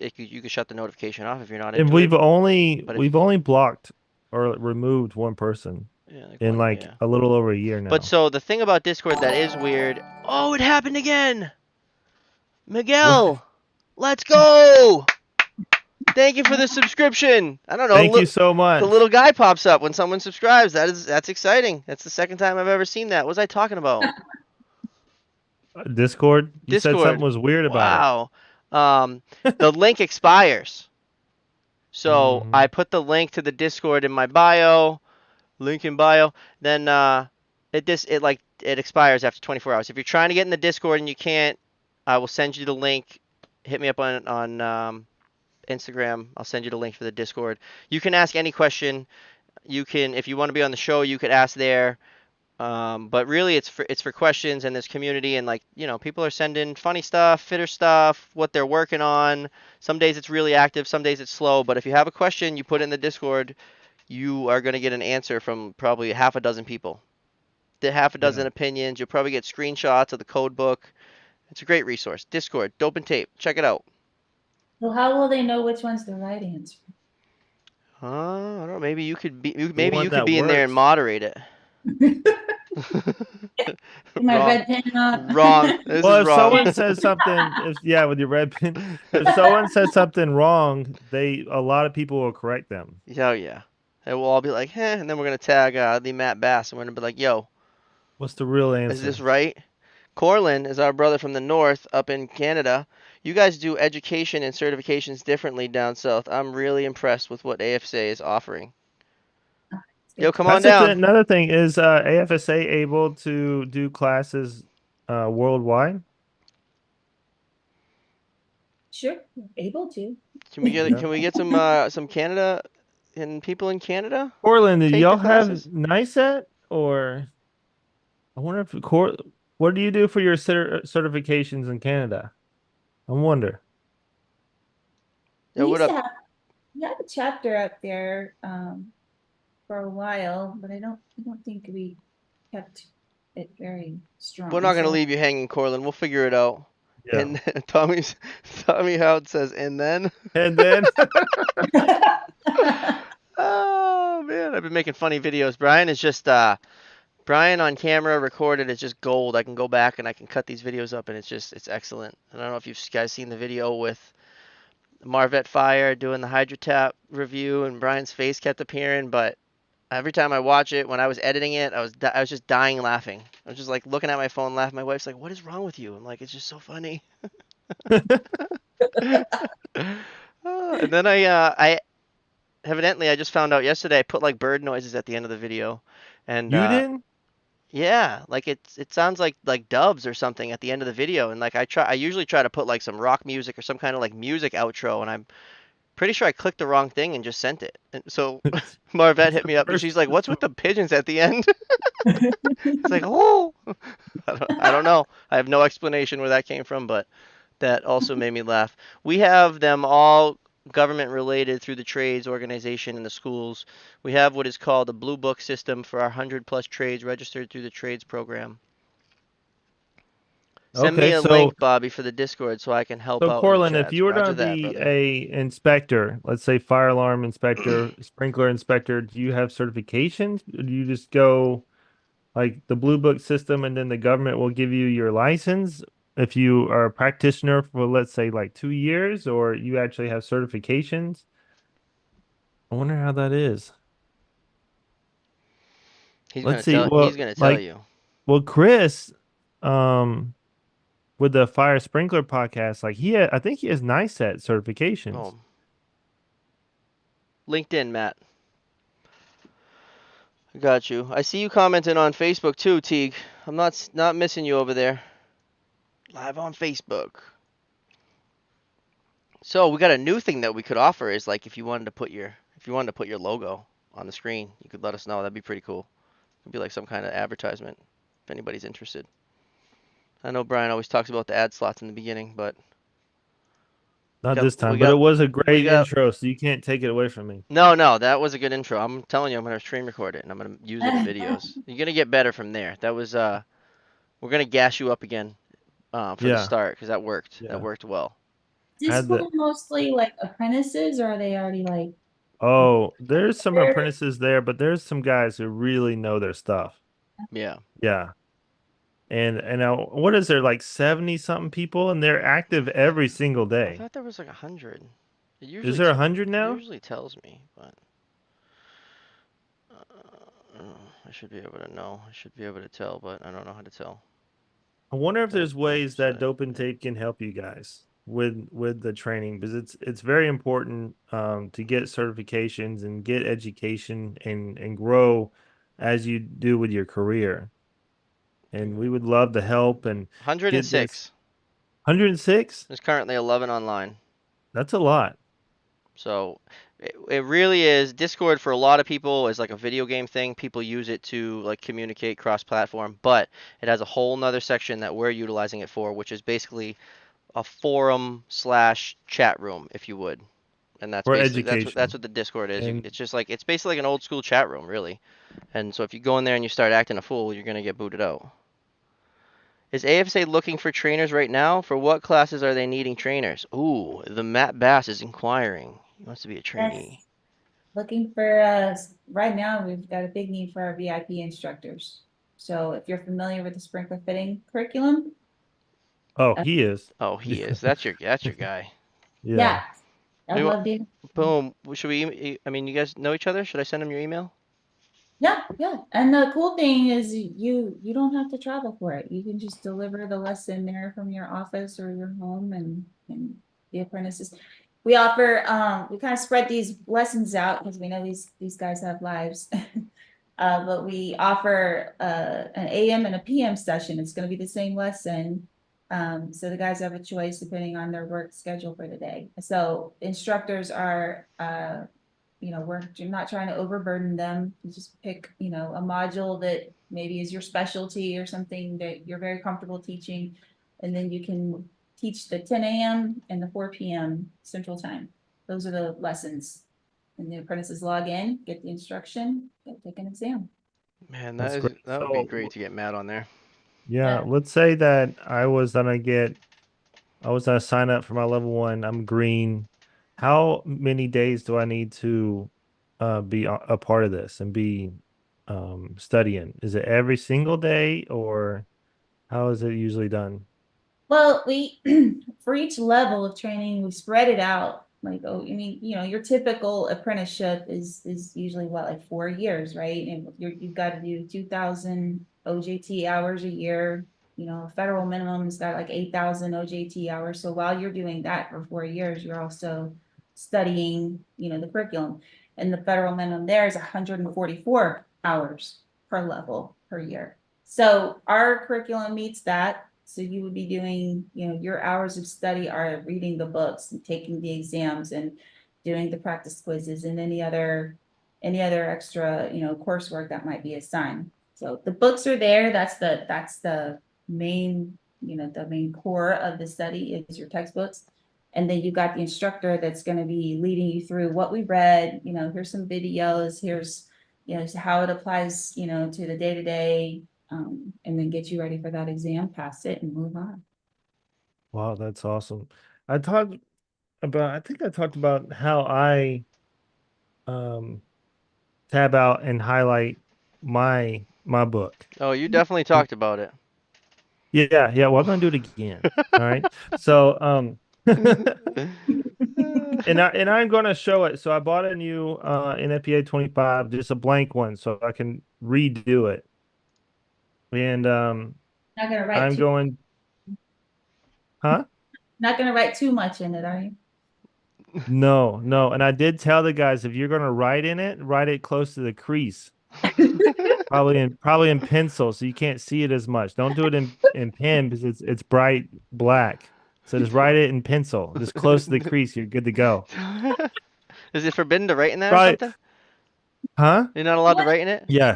shut the notification off if you're not And into it. But if we've only blocked or removed one person yeah, like in one, like yeah. a little over a year But now. so the thing about Discord that is weird. Oh, it happened again. What? Miguel, let's go. Thank you for the subscription. I don't know. Thank you Look, so the much. little guy pops up when someone subscribes. That's exciting. That's the second time I've ever seen that. What was I talking about? Discord, you said something Discord. was weird about it. Wow. Um, the link expires. So Hmm. I put the link to the Discord in my bio, link in bio. Then it expires after 24 hours. If you're trying to get in the Discord and you can't, I will send you the link. Hit me up on Instagram. I'll send you the link for the Discord. You can ask any question. You can, if you want to be on the show, you could ask there. But really, it's for questions, and there's community, and like people are sending funny stuff, fitter stuff, what they're working on. Some days it's really active, some days it's slow. But if you have a question, you put it in the Discord. you are going to get an answer from probably half a dozen people. The half a Yeah. dozen opinions. You'll probably get screenshots of the code book. It's a great resource. Discord, Dope and Tape. Check it out. Well, how will they know which one's the right answer? I don't know. Maybe you could be. The Maybe one you could that be in there and works. moderate it. My Wrong. red pen up. Wrong. This is Well, if wrong. someone says something, if yeah, with your red pen, if someone says something wrong, a lot of people will correct them. Oh yeah. And we'll all be like, and then we're gonna tag the Matt Bass, and we're gonna be like, yo, What's the real is this answer? right? Corlin is our brother from the north up in Canada. You guys do education and certifications differently down south. I'm really impressed with what AFSA is offering. Yo, Good to come on That's know. the thing. down. Another thing is AFSA able to do classes worldwide? Sure, able to. Yeah. Can we get some Canada and people in Canada Portland, do take the y'all have classes? NICET or I wonder if what do you do for your certifications in Canada? I wonder. Yo, We what used to up? have, we had a chapter up there, for a while, but I don't think we kept it very We're strong, not gonna so. leave you hanging, Corlin. We'll figure it out. Yeah. And Tommy Howard says, and then. And then Oh man, I've been making funny videos. Brian on camera recorded is just gold. I can go back and I can cut these videos up and it's excellent. And I don't know if you guys seen the video with Marvette Fire doing the Hydro Tap review and Brian's face kept appearing, but every time I watch it, when I was editing it, I was just dying laughing. I was just like looking at my phone, laughing. My wife's like, "What is wrong with you?" I'm like, "It's just so funny." And then I evidently I just found out yesterday I put like bird noises at the end of the video, and you didn't? yeah, like it sounds like doves or something at the end of the video, and like I usually try to put like some rock music or some kind of like music outro, and I'm pretty sure I clicked the wrong thing and just sent it. And so Marvette It's hit the me up and first. she's like, "What's with the pigeons at the end?" It's like, "Oh, I don't know. I have no explanation where that came from, but that also made me laugh. We have them all government related through the trades organization in the schools. We have what is called a blue book system for our 100 plus trades registered through the trades program. Send me Okay, a so link, Bobby, for the Discord so I can help so out in the Cortland, if chats. you were to Roger that, be brother. a inspector, let's say fire alarm inspector, sprinkler inspector, do you have certifications? Or do you just go like the blue book system and then the government will give you your license if you are a practitioner for let's say like 2 years or you actually have certifications? I wonder how that is. Let's see. He's Well, gonna tell like, you. well, Chris, um, with the fire sprinkler podcast, like I think he has NICET certifications. Oh, LinkedIn, Matt. I got you. I see you commenting on Facebook too, Teague. I'm not missing you over there. Live on Facebook. So we got a new thing that we could offer is like if you wanted to put your logo on the screen, you could let us know. That'd be pretty cool. It'd be like some kind of advertisement if anybody's interested. I know Brian always talks about the ad slots in the beginning, but Not this we time, but it got was a we great got intro, so you can't take it away from me. no, that was a good intro. I'm telling you, I'm gonna screen record it and I'm gonna use it in videos. You're gonna get better from there. That was we're gonna gas you up again for the Yeah, start because that worked. That yeah. worked well. Is I this had the school mostly like apprentices, or are they already like? Oh, there's some apprentices there, but there's some guys who really know their stuff. Yeah. Yeah. And now what is there like 70 something people and they're active every single I day. thought there was like 100. It Is usually there 100 now? usually tells me, but I should be able to know. I should be able to tell, but I don't know how to tell. I wonder if That there's ways that website. Dope and Tape can help you guys with the training because it's very important to get certifications and get education and grow as you do with your career. And we would love to help and get this 106. 106. There's currently 11 online. That's a lot. So it really is. Discord for a lot of people is like a video game thing. People use it to like communicate cross-platform, but it has a whole nother section that we're utilizing it for, which is basically a forum slash chat room, if you would. And that's For basically that's education. what the Discord is. And It's just like it's basically like an old school chat room, really. And so if you go in there and you start acting a fool, you're gonna get booted out. Is AFSA looking for trainers right now? For what classes are they needing trainers? Ooh, the Matt Bass is inquiring. He wants to be a Yes, trainee. looking for, right now, we've got a big need for our VIP instructors. So if you're familiar with the sprinkler fitting curriculum, oh, uh, he is. Oh, he is. That's your guy. Yeah. yeah, I'd We wa- love to. Boom. Should we? I mean, you guys know each other. Should I send him your email? Yeah, yeah. And the cool thing is you don't have to travel for it. You can just deliver the lesson there from your office or your home and the apprentices. We offer we kind of spread these lessons out because we know these guys have lives. But we offer an AM and a PM session. It's going to be the same lesson. So the guys have a choice depending on their work schedule for the day. So instructors are we're not trying to overburden them. You just pick, a module that maybe is your specialty or something that you're very comfortable teaching. And then you can teach the 10 a.m. and the 4 p.m. Central Time. Those are the lessons. And the apprentices log in, get the instruction, go take an exam. Man, That's great. that would be great So to get Matt on there. yeah, Yeah. let's say that I was gonna sign up for my level one. I'm green. How many days do I need to be a part of this and be studying? Is it every single day or how is it usually done? Well, we for each level of training, we spread it out. Like, oh, I mean, your typical apprenticeship is usually what, like 4 years, right? And you've got to do 2,000 OJT hours a year. Federal minimum's got like 8,000 OJT hours. So while you're doing that for 4 years, you're also studying, the curriculum. And the federal minimum there is 144 hours per level per year. So our curriculum meets that. So you would be doing, your hours of study are reading the books and taking the exams and doing the practice quizzes and any other extra, coursework that might be assigned. So the books are there. That's the main, the main core of the study is your textbooks. And then you got the instructor that's going to be leading you through what we read. Here's some videos, here's, how it applies, to the day to day, and then get you ready for that exam, pass it, and move on. Wow, that's awesome. I talked I think I talked about how I um tab out and highlight my book. Oh, you definitely talked about it. Yeah, yeah. Well, I'm gonna do it again. All right. So, and I'm gonna show it. So I bought a new NFPA 25, just a blank one, so I can redo it. And Not gonna write I'm too, going, huh? not gonna write too much in it, are you? No, no. And I did tell the guys if you're gonna write in it, write it close to the crease. Probably in pencil, so you can't see it as much. Don't do it in pen because it's bright black. So just write it in pencil, just close to the crease. You're good to go. Is it forbidden to write in that or Probably, something? huh? You're not allowed to What? write in it? Yeah,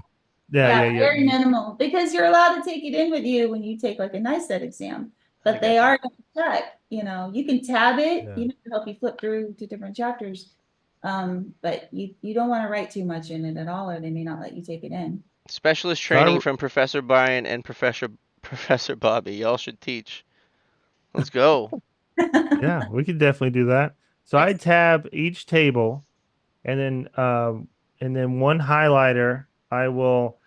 yeah, Yeah, yeah, yeah. very minimal, because you're allowed to take it in with you when you take like a NICET exam. I But they got you. are gonna check, you can tab it, Yeah. to help you flip through to different chapters. But you don't want to write too much in it at all, or they may not let you take it in. Specialist So training from Professor Brian and Professor Bobby. Y'all should teach. Let's go. yeah, we could definitely do that. So I Yes. tab each table and then one highlighter I will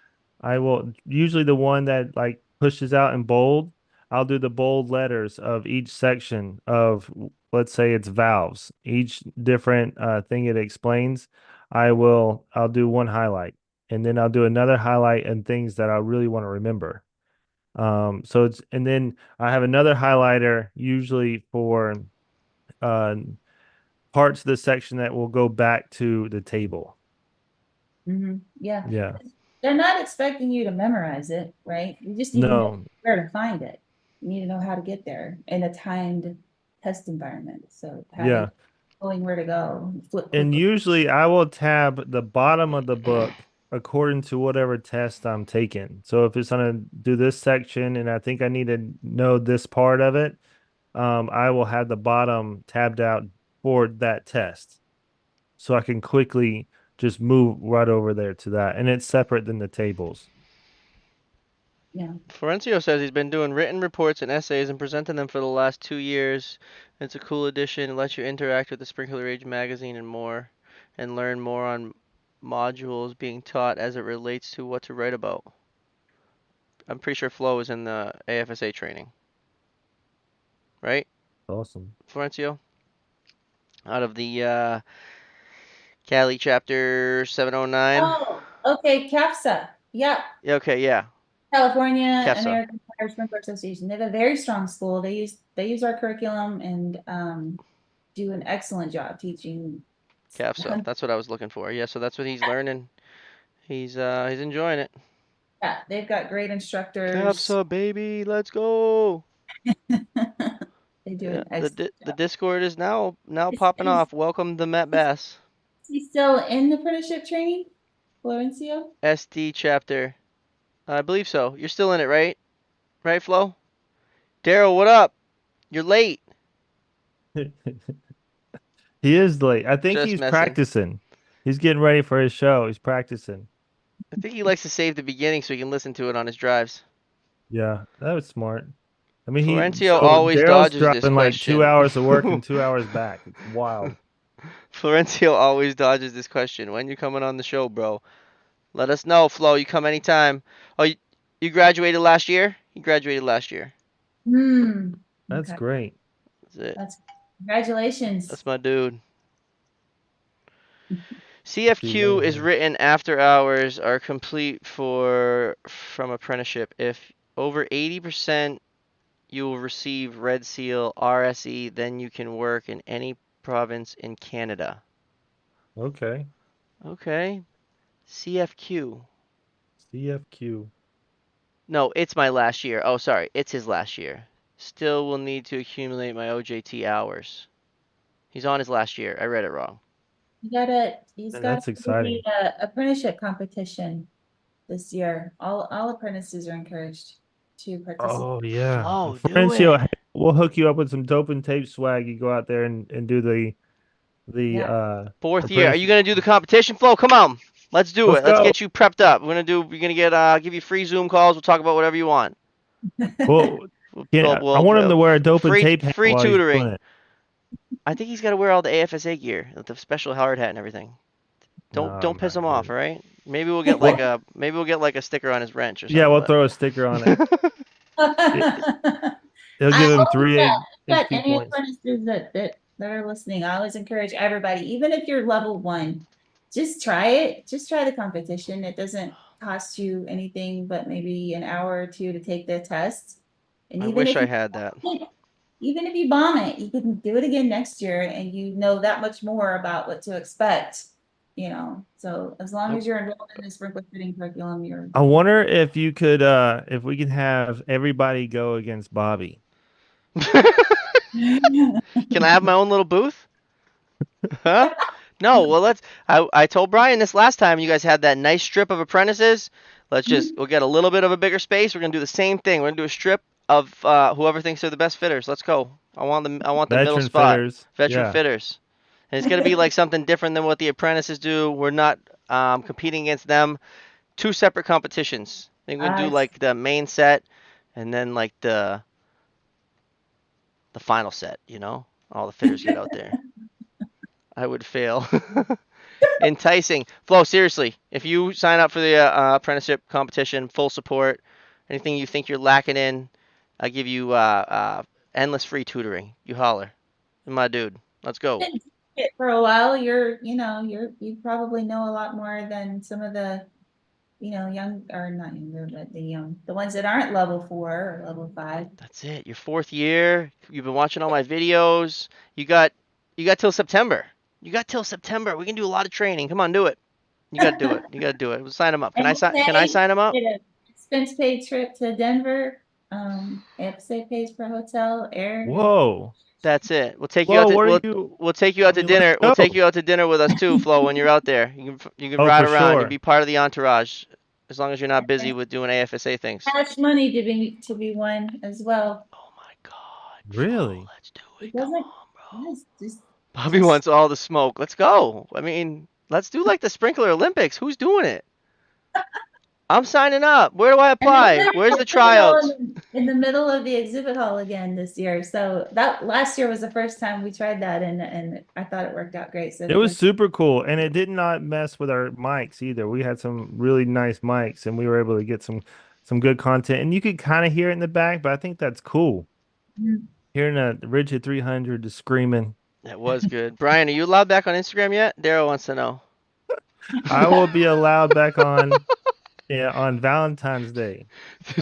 usually the one that like pushes out in bold, I'll do the bold letters of each section of, let's say it's valves, each different thing it explains. I'll do one highlight and then I'll do another highlight and things that I really want to remember. So it's, and then I have another highlighter usually for uh parts of the section that will go back to the table. Yeah, Yeah. they're not expecting you to memorize it, right? You just need to know No. where to find it. You need to know how to get there in a timed test environment. So having Yeah. knowing where to go, flip And quickly. usually I will tab the bottom of the book according to whatever test I'm taking. So if it's going to do this section and I think I need to know this part of it, I will have the bottom tabbed out for that test. so I can quickly just move right over there to that, and it's separate than the tables. Yeah. Florencio says he's been doing written reports and essays and presenting them for the last 2 years. It's a cool addition. It lets you interact with the Sprinkler Age magazine and more, and learn more on modules being taught as it relates to what to write about. I'm pretty sure Flo is in the AFSA training, right, Awesome. Florencio? Out of the Cali chapter 709. Oh, okay, CAFSA. Yeah, Okay, yeah, California CAFSA. American Fire Sprinkler Association. They have a very strong school. They use our curriculum and do an excellent job teaching. CAFSA. That's what I was looking for. Yeah, so that's what he's learning. He's enjoying it. Yeah, they've got great instructors. CAFSA, baby, let's go. They do Yeah, an excellent the job. Discord is now Is, popping is, off. Welcome to Matt Bass. is he still in the apprenticeship training, Florencio? SD chapter. I believe so. You're still in it, right? Right, Flo? Daryl, what up? You're late. He is late. I think Just he's messing. practicing. He's getting ready for his show. He's practicing. I think he likes to save the beginning so he can listen to it on his drives. Yeah, that was smart. I mean, Florencio so always Daryl's dodges this driving like 2 hours question. of work and 2 hours back. It's wild. Florencio always dodges this question. When you coming on the show, bro? Let us know, Flo. You come anytime. Oh, you graduated last year? You graduated last year. Hmm. That's Okay. great. That's it. That's congratulations. That's my dude. See right CFQ is here. written after hours are complete from apprenticeship. If over 80% you will receive Red Seal RSE, then you can work in any province in Canada. Okay. Okay. CFQ. CFQ. No, it's my last year. Oh, sorry. It's his last year. Still will need to accumulate my OJT hours. He's on his last year. I read it wrong. He's And got that's the exciting. apprenticeship competition this year. All apprentices are encouraged to participate. Oh yeah. Flo, do Florencio, it. hey, we'll hook you up with some dope and tape swag. You go out there and do the Yeah. Fourth year. Are you apprenticeship. gonna do the competition, Flo? Come on. Let's do Let's it. Let's go. get you prepped up. We're gonna give you free Zoom calls. We'll talk about whatever you want. Well, We'll, we'll, yeah, I we'll, want him to we'll wear a dope and free tape hat free while he's doing tutoring. it. I think he's gotta wear all the AFSA gear, the special hard hat and everything. No, Don't I'm piss not him off, good. all right? Well, Maybe we'll get like a sticker on his wrench or yeah, something, we'll but throw a sticker on it. It- I It'll give him always three got HP any points. apprentices that are listening. I always encourage everybody, even if you're level one, just try it. Just try the competition. It doesn't cost you anything but maybe an hour or two to take the test. And I wish I had that. even if you bomb it, you can do it again next year and you know that much more about what to expect. So as long I, as you're enrolled in the sprinkler fitting curriculum, you're I wonder if you could if we can have everybody go against Bobby. Can I have my own little booth? Huh? No, well I told Brian this last time you guys had that nice strip of apprentices. We'll get a little bit of a bigger space. We're gonna do the same thing. We're gonna do a strip of whoever thinks they're the best fitters. Let's go. I want the middle Veteran spot. fitters. Veteran Yeah. fitters. And it's gonna be like something different than what the apprentices do. We're not competing against them. Two separate competitions. I think we're gonna do uh, like the main set and then like the final set, All the fitters get out there. I would fail. Enticing. Flo, seriously, if you sign up for the apprenticeship competition, full support, anything you think you're lacking in, I give you endless free tutoring. You holler. You're my dude. Let's go. been it for a while, you probably know a lot more than some of the, young or not younger, but the ones that aren't level 4 or level 5. That's it. Your fourth year. You've been watching all my videos. You got till September. You got till September. We can do a lot of training. Come on, do it. You got to do it. You got to do it. We'll sign them up. Can I sign? Can I sign them up? Did a expense paid trip to Denver. FSA pays for hotel, air. Whoa. That's it. We'll take you out Whoa, to what are we'll you? we'll take you I out to mean, let's dinner. We'll take go. you out to dinner with us too, Flo. When you're out there, you can Oh, ride for around. You'll sure. be part of the entourage, as long as you're not busy with doing AFSA things. Cash money to be won as well. Oh my God, Flo, Really? let's do It it. Come doesn't, on, bro. yes, just Bobby wants all the smoke. Let's go. I mean, let's do like the Sprinkler Olympics. Who's doing it? I'm signing up. Where do I And they're apply? doing Where's the the exhibit hall tryouts? in the middle of the exhibit hall again this year. So that last year was the first time we tried that, and I thought it worked out great. So It was super cool, and it did not mess with our mics either. We had some really nice mics, and we were able to get some good content. And you could kind of hear it in the back, but I think that's cool. Mhm. Hearing a Rigid 300 just screaming. That was good. Brian, are you allowed back on Instagram yet? Daryl wants to know. I will be allowed back on, yeah, on Valentine's Day.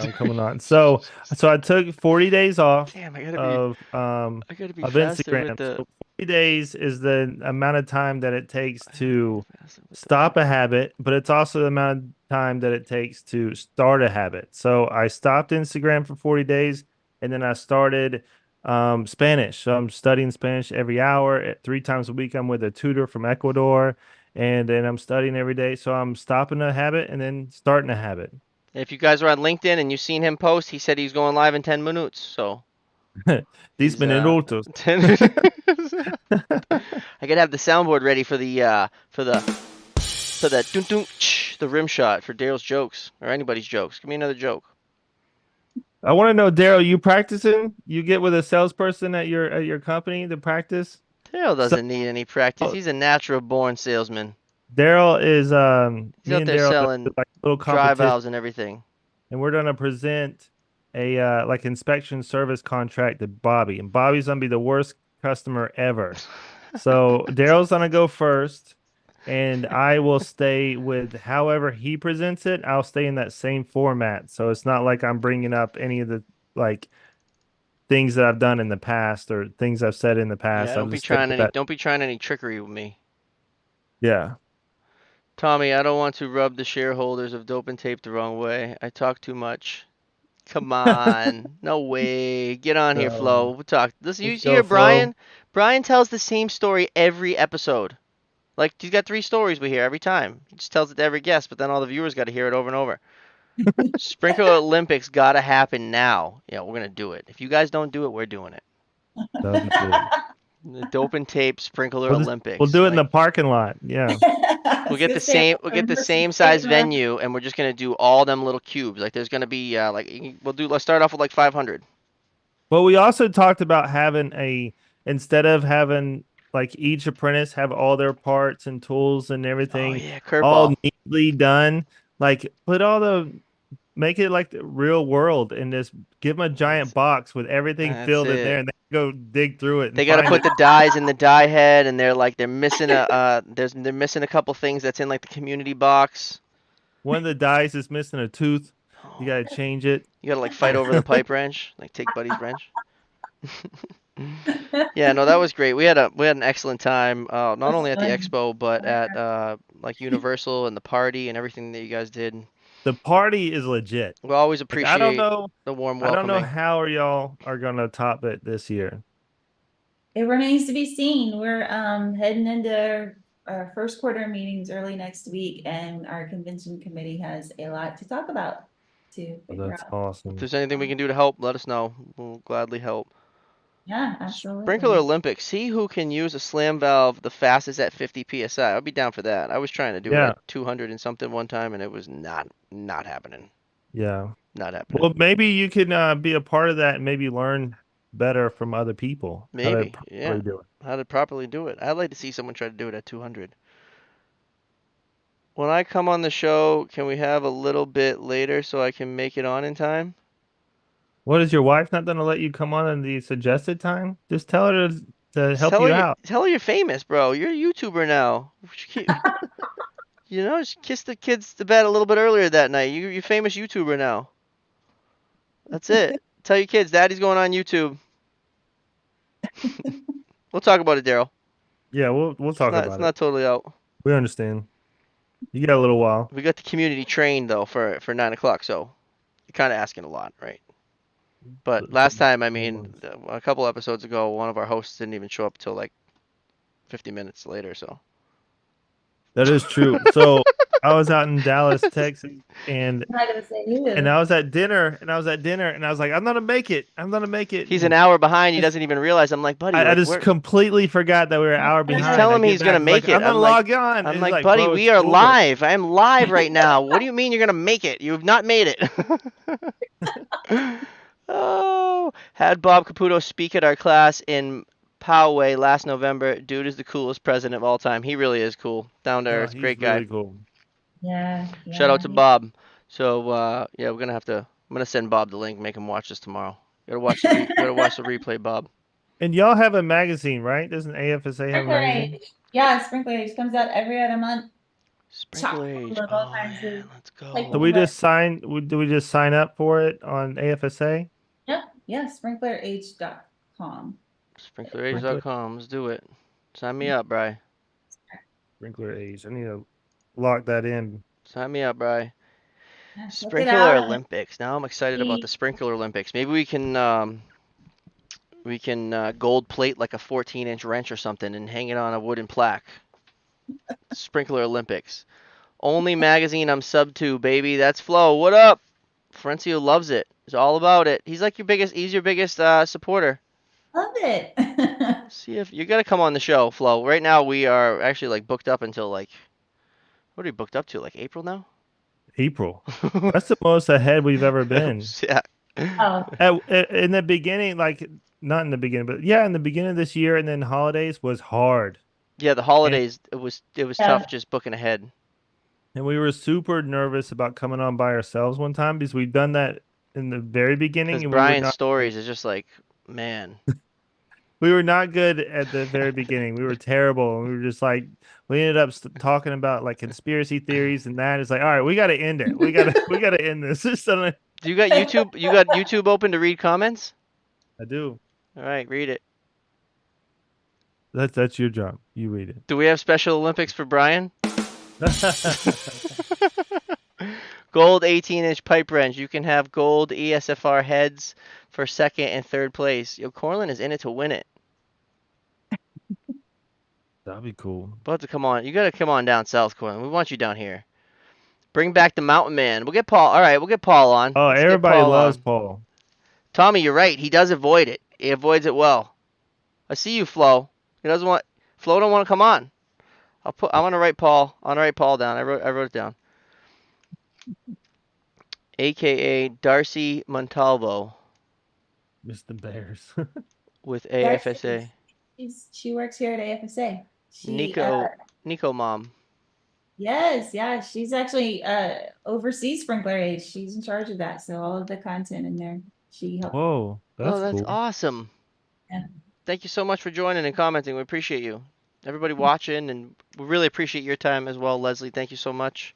I'm coming on. So I took 40 days off Damn, I gotta be of faster with Instagram. the. So 40 days is the amount of time that it takes I gotta be to faster with the. stop a habit, but it's also the amount of time that it takes to start a habit. So I stopped Instagram for 40 days and then I started Spanish. So I'm studying Spanish every hour. 3 times a week I'm with a tutor from Ecuador and then I'm studying every day. So I'm stopping a habit and then starting a habit. If you guys are on LinkedIn and you've seen him post, he said he's going live in 10 minutes. So 10 he's minutos. 10. I gotta have the soundboard ready for the dun dun the rim shot for Daryl's jokes or anybody's jokes. Give me another joke. I want to know, Daryl, you practicing? You get with a salesperson at your company to practice? Daryl So doesn't need any practice. He's a natural born salesman. Daryl is He's me out and there Daryl have selling like a little dry competition, valves and everything. and we're gonna present a like inspection service contract to Bobby, and Bobby's gonna be the worst customer ever. So Daryl's gonna go first, and I will stay with however he presents it. I'll stay in that same format, so it's not like I'm bringing up any of the like things that I've done in the past or things I've said in the Yeah, past. I'll just stick with that. don't be trying any trickery with me. Yeah. Tommy, I don't want to rub the shareholders of Dope and Tape the wrong way. I talk too much. Come on. No way. Get on here, Flo. So We'll talk. Listen, let's you hear go, Flo. Brian? Brian tells the same story every episode. Like, he's got 3 stories we hear every time. He just tells it to every guest, but then all the viewers got to hear it over and over. Sprinkler Olympics got to happen now. Yeah, we're going to do it. If you guys don't do it, we're doing it. That'll be cool. The Dope and Tape Sprinkler We'll Olympics. do it in Like, the parking lot. Yeah. I we'll was get gonna the say, same we'll get the versus same size taking off. venue, and we're just gonna do all them little cubes. Like there's gonna be let's start off with like 500. Well, we also talked about having instead of having like each apprentice have all their parts and tools and Oh everything yeah, all curveball. neatly done, like make it like the real world and just give them a That's giant box with everything that's filled in there it. and they go dig through it and They gotta find put it. the dies in the die head, and they're missing they're missing a couple things that's in like the community box. One of the dies is missing a tooth. You Oh, got to change it. you gotta like fight over the pipe wrench, like take Buddy's wrench. Yeah, no, that was great. We had an excellent time, not That's only at the fun. expo but at like Universal and the party and everything that you guys did. The party is legit. We always Like appreciate the warm I don't know welcoming. how y'all are gonna top it this year. It remains to be seen. We're heading into our first quarter meetings early next week, and our convention committee has a lot to talk about to Oh, figure that's out. If awesome. there's anything we can do to help, let us know. We'll gladly help. Yeah, Sprinkler absolutely. Olympics. See who can use a slam valve the fastest at 50 psi. I'd be down for that. I was trying to do it Yeah, at 200 and something one time, and it was not happening. yeah. Not happening. Well, maybe you can be a part of that and maybe learn better from other people how to Maybe. Yeah. properly do it. How to properly do it. I'd like to see someone try to do it at 200. When I come on the show, can we have a little bit later so I can make it on in time? What is your wife not gonna let you come on in the suggested time? Just tell her to help you out. Tell her you're famous, bro. You're a YouTuber now. You know, just kiss the kids to bed a little bit earlier that night. You're a famous YouTuber now. That's it. Tell your kids, Daddy's going on YouTube. We'll talk about it, Daryl. Yeah, we'll talk It's about it. not totally out. We understand. You got a little while. We got the community trained though for 9 o'clock, so you're kind of asking a lot, right? But So, last time, I mean, a couple episodes ago, one of our hosts didn't even show up till like 50 minutes later. So that is true. So I was out in Dallas, Texas, and I'm not gonna say who. I was at dinner, and I was like, I'm gonna make it. I'm gonna make it. He's an And hour behind. He doesn't even realize. I'm like, buddy, I like just we're. completely forgot that we were an hour He's behind. I telling me get he's gonna back, he's like, make it. I'm gonna log on. I'm It's like, like, buddy, bro, we it's are over. live. I am live right now. What do you mean you're gonna make it? You have not made it. Oh, had Bob Caputo speak at our class in Poway last November. Dude is the coolest president of all time. He really is cool. Down to No, earth, he's great guy. really cool. Yeah, Shout out yeah. to Bob. So yeah, we're gonna have to. I'm gonna send Bob the link. Make him watch this tomorrow. Gotta watch the replay, Bob. And y'all have a magazine, right? Doesn't AFSA have a Sprinkler magazine? Age. Yeah, Sprinkler Age comes out every other month. Chock Sprinkler full Age. of all Oh kinds of man, let's So playful go. we humor. just sign. Do we just sign up for it on AFSA? Yep, yeah, sprinklerage.com. Sprinkler, SprinklerAge.com. Let's do it. Sign me up, Bry. Sprinkler Age. I need to lock that in. Sign me up, Bry. Yeah, check it Sprinkler out. Olympics. Now I'm excited about the See, Sprinkler Olympics. Maybe we can gold plate like a 14-inch wrench or something and hang it on a wooden plaque. Sprinkler Olympics. Only magazine I'm sub to, baby. That's Flo. What up? Frencio loves it. He's all about it. He's your biggest supporter. love it. See if you gotta come on the show, Flo. Right now we are actually like booked up until like what are we booked up to? Like April now? April. That's the most ahead we've ever been. Yeah. Oh, In the beginning, like not in the beginning, but yeah, in the beginning of this year, and then holidays was hard, Yeah, the and holidays it was tough yeah. just booking ahead. we were super nervous about coming on by ourselves one time because we've done that in the very beginning, Because and we were Brian's not stories is just like, man. good at the very beginning. We were terrible, and we were just like we ended up talking about like conspiracy theories and that. It's like, all right, we got to end it. We got to end this. Just suddenly, Do you got YouTube? You got YouTube open to read comments? I do. All right, read it. That's your job. You read Do we have Special Olympics for Brian? it. Gold 18-inch pipe wrench. You can have gold ESFR heads for second and third place. Yo, Corlin is in it to win it. That'd be cool. About to come on. You gotta come on down south, Corlin. We want you down here. Bring back the Mountain Man. We'll get Paul. All right, we'll get Paul on. Oh, Let's get everybody Paul loves on. Paul. Tommy, you're right. He does avoid it. He avoids it well. I see you, Flo. He doesn't want. Flo don't want to come on. I'm gonna write Paul. I'm gonna write Paul down. I wrote it down. AKA Darcy Montalvo Mr. Bears. with Darcy, AFSA. she works here at AFSA. She Nico mom. yes, yeah, she's actually oversees Sprinkler Age. She's in charge of that. So all of the content in there, she helped. Whoa, Oh, that's that's cool. awesome. Yeah. Thank you so much for joining and commenting. We appreciate you. Everybody watching, and we really appreciate your time as well, Leslie. Thank you so much.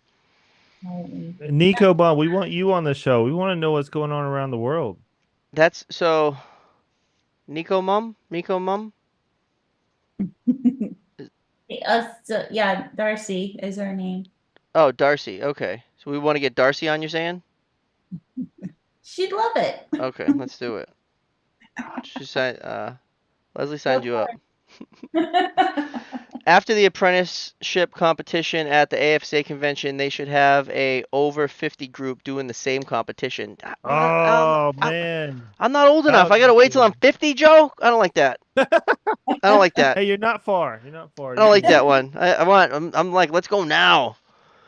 Nico Bond, we want you on the show. We want to know what's going on around the world. That's so. Nico mom. So, yeah, Darcy is her name. Oh, Darcy. Okay, so we want to get Darcy on. You're saying? She'd love it. Okay, let's do it. She signed. Leslie signed you up. After the apprenticeship competition at the AFSA convention, they should have a over 50 group doing the same competition. Oh man, I'm not old that enough. I would gotta be wait till cool. I'm 50, Joe. I don't like that. I don't like that. Hey, you're not far. You're not far. I don't You like can do that it. one. I'm like, let's go now.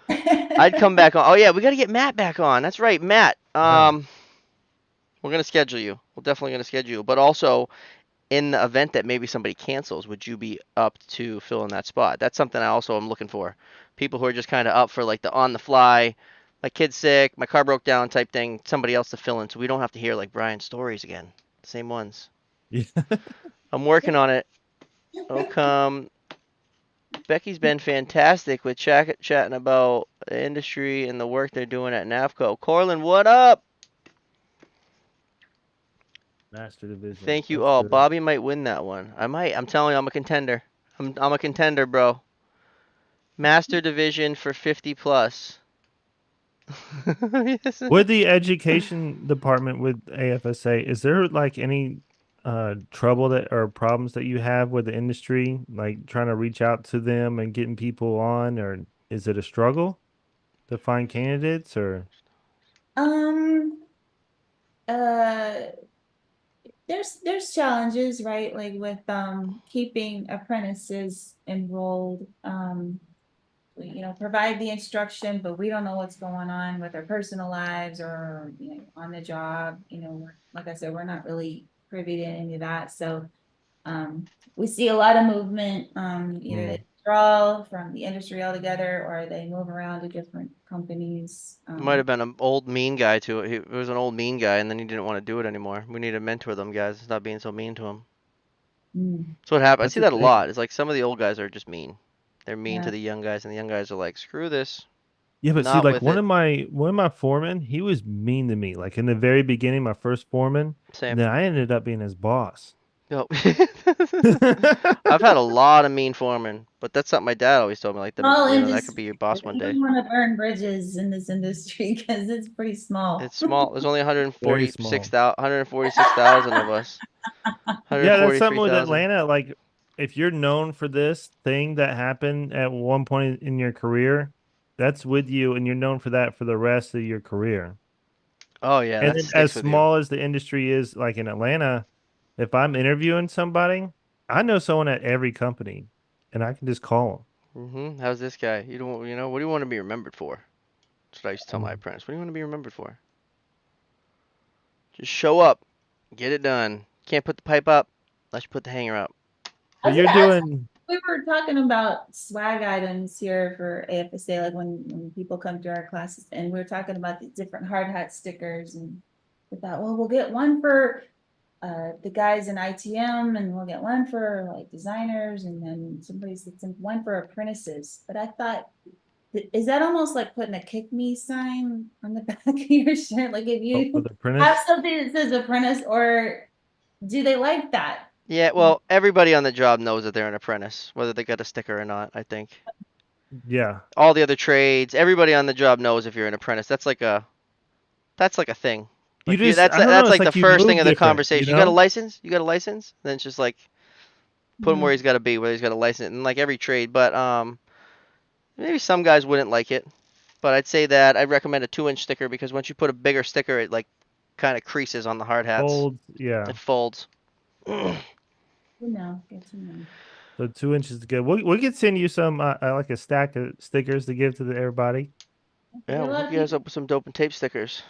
I'd come back on. Oh yeah, we gotta get Matt back on. That's right, Matt. Yeah. We're gonna schedule you. We're definitely gonna schedule you. But also, in the event that maybe somebody cancels, would you be up to fill in that spot? That's something I also am looking for. People who are just kind of up for like the on the fly, my kid's sick, my car broke down type thing, somebody else to fill in so we don't have to hear like Brian's stories again. Same ones. Yeah. I'm working on it. It'll come. Becky's been fantastic with chatting about the industry and the work they're doing at NAFCO. Corlin, what up? Master Division. Thank you That's all. good. Bobby might win that one. I might. I'm telling you, I'm a contender. I'm a contender, bro. Master Division for 50 plus. Yes. With the education department with AFSA, is there like any trouble that or problems that you have with the industry, like trying to reach out to them and getting people on, or is it a struggle? to find candidates or? Um, uh, there's challenges, right? Like with keeping apprentices enrolled. Provide the instruction, but we don't know what's going on with their personal lives or, on the job. Like I said, we're not really privy to any of that. So we see a lot of movement. Either Mm. they withdraw from the industry altogether or they move around to different companies. It might have been an old mean guy too. He was an old mean guy, and then he didn't want to do it anymore. We need to mentor them guys. Stop being so mean to him. Mm, That's what happened. I That's see the that a thing. lot. It's like some of the old guys are just mean. They're mean to yeah. the young guys, and the young guys are like, "Screw this, Yeah, but see, not like with it." one of my foremen, he was mean to me. Like in the very beginning, my first foreman, and Same. then I ended up being his boss. No. I've had a lot of mean foremen, but that's something my dad always told me. Like Small that could be industry. your boss one You day. don't want to burn bridges in this industry because it's pretty small. It's small. There's only Very small. 146,000 of us. Yeah, that's something with 143,000. Atlanta. Like, if you're known for this thing that happened at one point in your career, that's with you, and you're known for that for the rest of your career. Oh yeah, And that then, as sticks with you. small as the industry is, like in Atlanta, if I'm interviewing somebody, I know someone at every company, and I can just call How's this guy? You don't, what do you want to be remembered for? That's what I used to tell my them. apprentice. What do you want to be remembered for? Just show up, get it done. Can't put the pipe up, unless you put the hanger up. I But was you're gonna ask, doing, we were talking about swag items here for AFSA, like when people come to our classes, and we were talking about the different hard hat stickers, and we thought, well, we'll get one for the guys in ITM, and we'll get one for like designers, and then somebody said one for apprentices. But I thought, is that almost like putting a kick me sign on the back of your shirt? Like if oh, for you the have apprentice. something that says apprentice, or do they like that? Yeah, well, everybody on the job knows that they're an apprentice, whether they got a sticker or not, I think. Yeah. All the other trades, everybody on the job knows if you're an apprentice. That's like a thing. You Like you just, that's I don't know, that's it's like the like you first thing move of the different, you conversation. You got a know? license? You got a license? Then it's just like put him Mm. where he's got to be, where he's got a license, and like every trade. But maybe some guys wouldn't like it. But I'd say that I'd recommend a 2-inch sticker because once you put a bigger sticker, it like kind of creases on the hard hats. Folds, yeah. It folds. Good to know. So 2 inches is good. We could send you some like a stack of stickers to give to everybody. There's Yeah, a we'll lot hook of you guys people. up with some dope and tape stickers.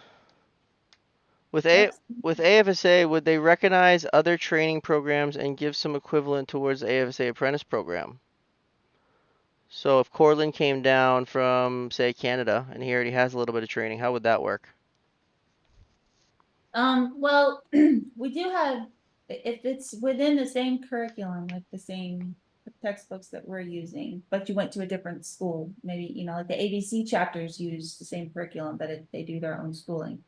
With A Yep. with AFSA, would they recognize other training programs and give some equivalent towards the AFSA apprentice program? So if Cortland came down from, say, Canada and he already has a little bit of training, how would that work? Well, we do have, if it's within the same curriculum, like the same textbooks that we're using, but you went to a different school, maybe, like the ABC chapters use the same curriculum, but they do their own schooling.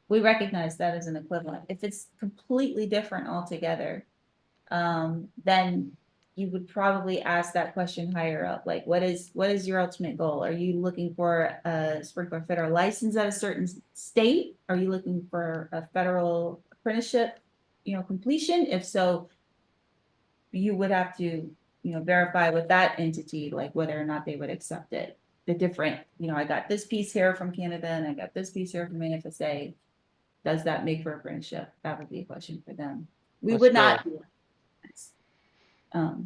We recognize that as an equivalent. If it's completely different altogether, then you would probably ask that question higher up. Like, what is your ultimate goal? Are you looking for a sprinkler fitter license at a certain state? Are you looking for a federal apprenticeship, completion? If so, you would have to, verify with that entity, like whether or not they would accept it. The different, I got this piece here from Canada and I got this piece here from AFSA. Does that make for apprenticeship? That would be a question for them. We Let's would go. not do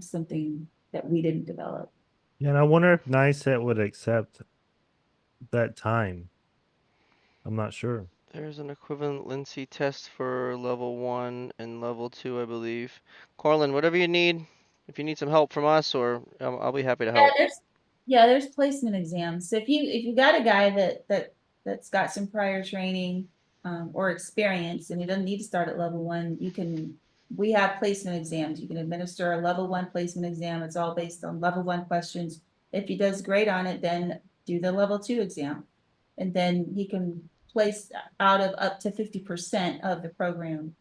something that we didn't develop. Yeah, and I wonder if NICET would accept that time. I'm not sure. There's an equivalency test for level 1 and level 2, I believe. Corlin, whatever you need, if you need some help from us, or I'll be happy to Yeah, help. there's placement exams. So if you got a guy that's got some prior training or experience and he doesn't need to start at level one, we have placement exams. You can administer a level one placement exam. It's all based on level one questions. If he does great on it, then do the level two exam. And then he can place out of up to 50% of the program.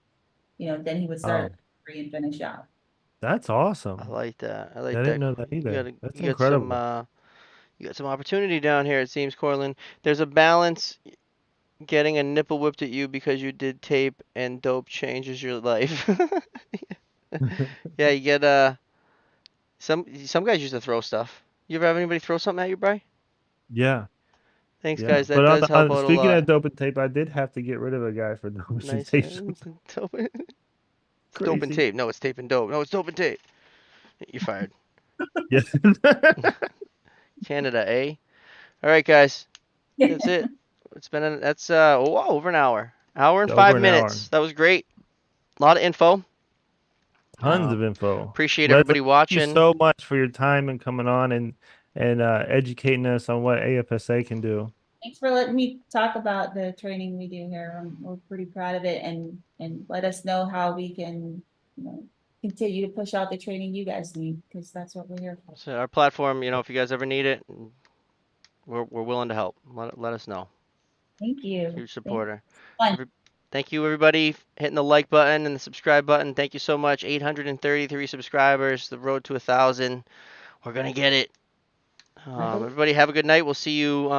Then he would start Oh, free and finish out. that's I awesome. like that. I I like didn't that. know that You got either. That's you got some incredible. uh you got some opportunity down here, it seems, Corlin. There's a balance. Getting a nipple whipped at you because you did tape and dope changes your life. Yeah, you get some guys used to throw stuff. You ever have anybody throw something at you, Bry? Yeah. Thanks, Yeah, guys. That but does help out a speaking lot. of dope and tape, I did have to get rid of a guy for dope and Nice. tape. Dope. It's dope and Crazy. tape. No, it's tape and dope. No, it's dope and tape. You're fired. Yes. Canada, eh? All right, guys. That's it. It's been that's over an hour. Hour and Over five an hour. minutes. That was great. A lot of info. Tons of info. Appreciate Leslie, everybody thank you watching. so much for your time and coming on and educating us on what AFSA can do. Thanks for letting me talk about the training we do here. We're pretty proud of it and let us know how we can, you know, continue to push out the training you guys need, because that's what we're here for. So our platform, if you guys ever need it, we're willing to help. Let us know. Thank you. Huge supporter. Fun. Thank you, everybody, hitting the like button and the subscribe button. Thank you so much. 833 subscribers. The road to 1,000. We're gonna get it. Everybody, have a good night. We'll see you.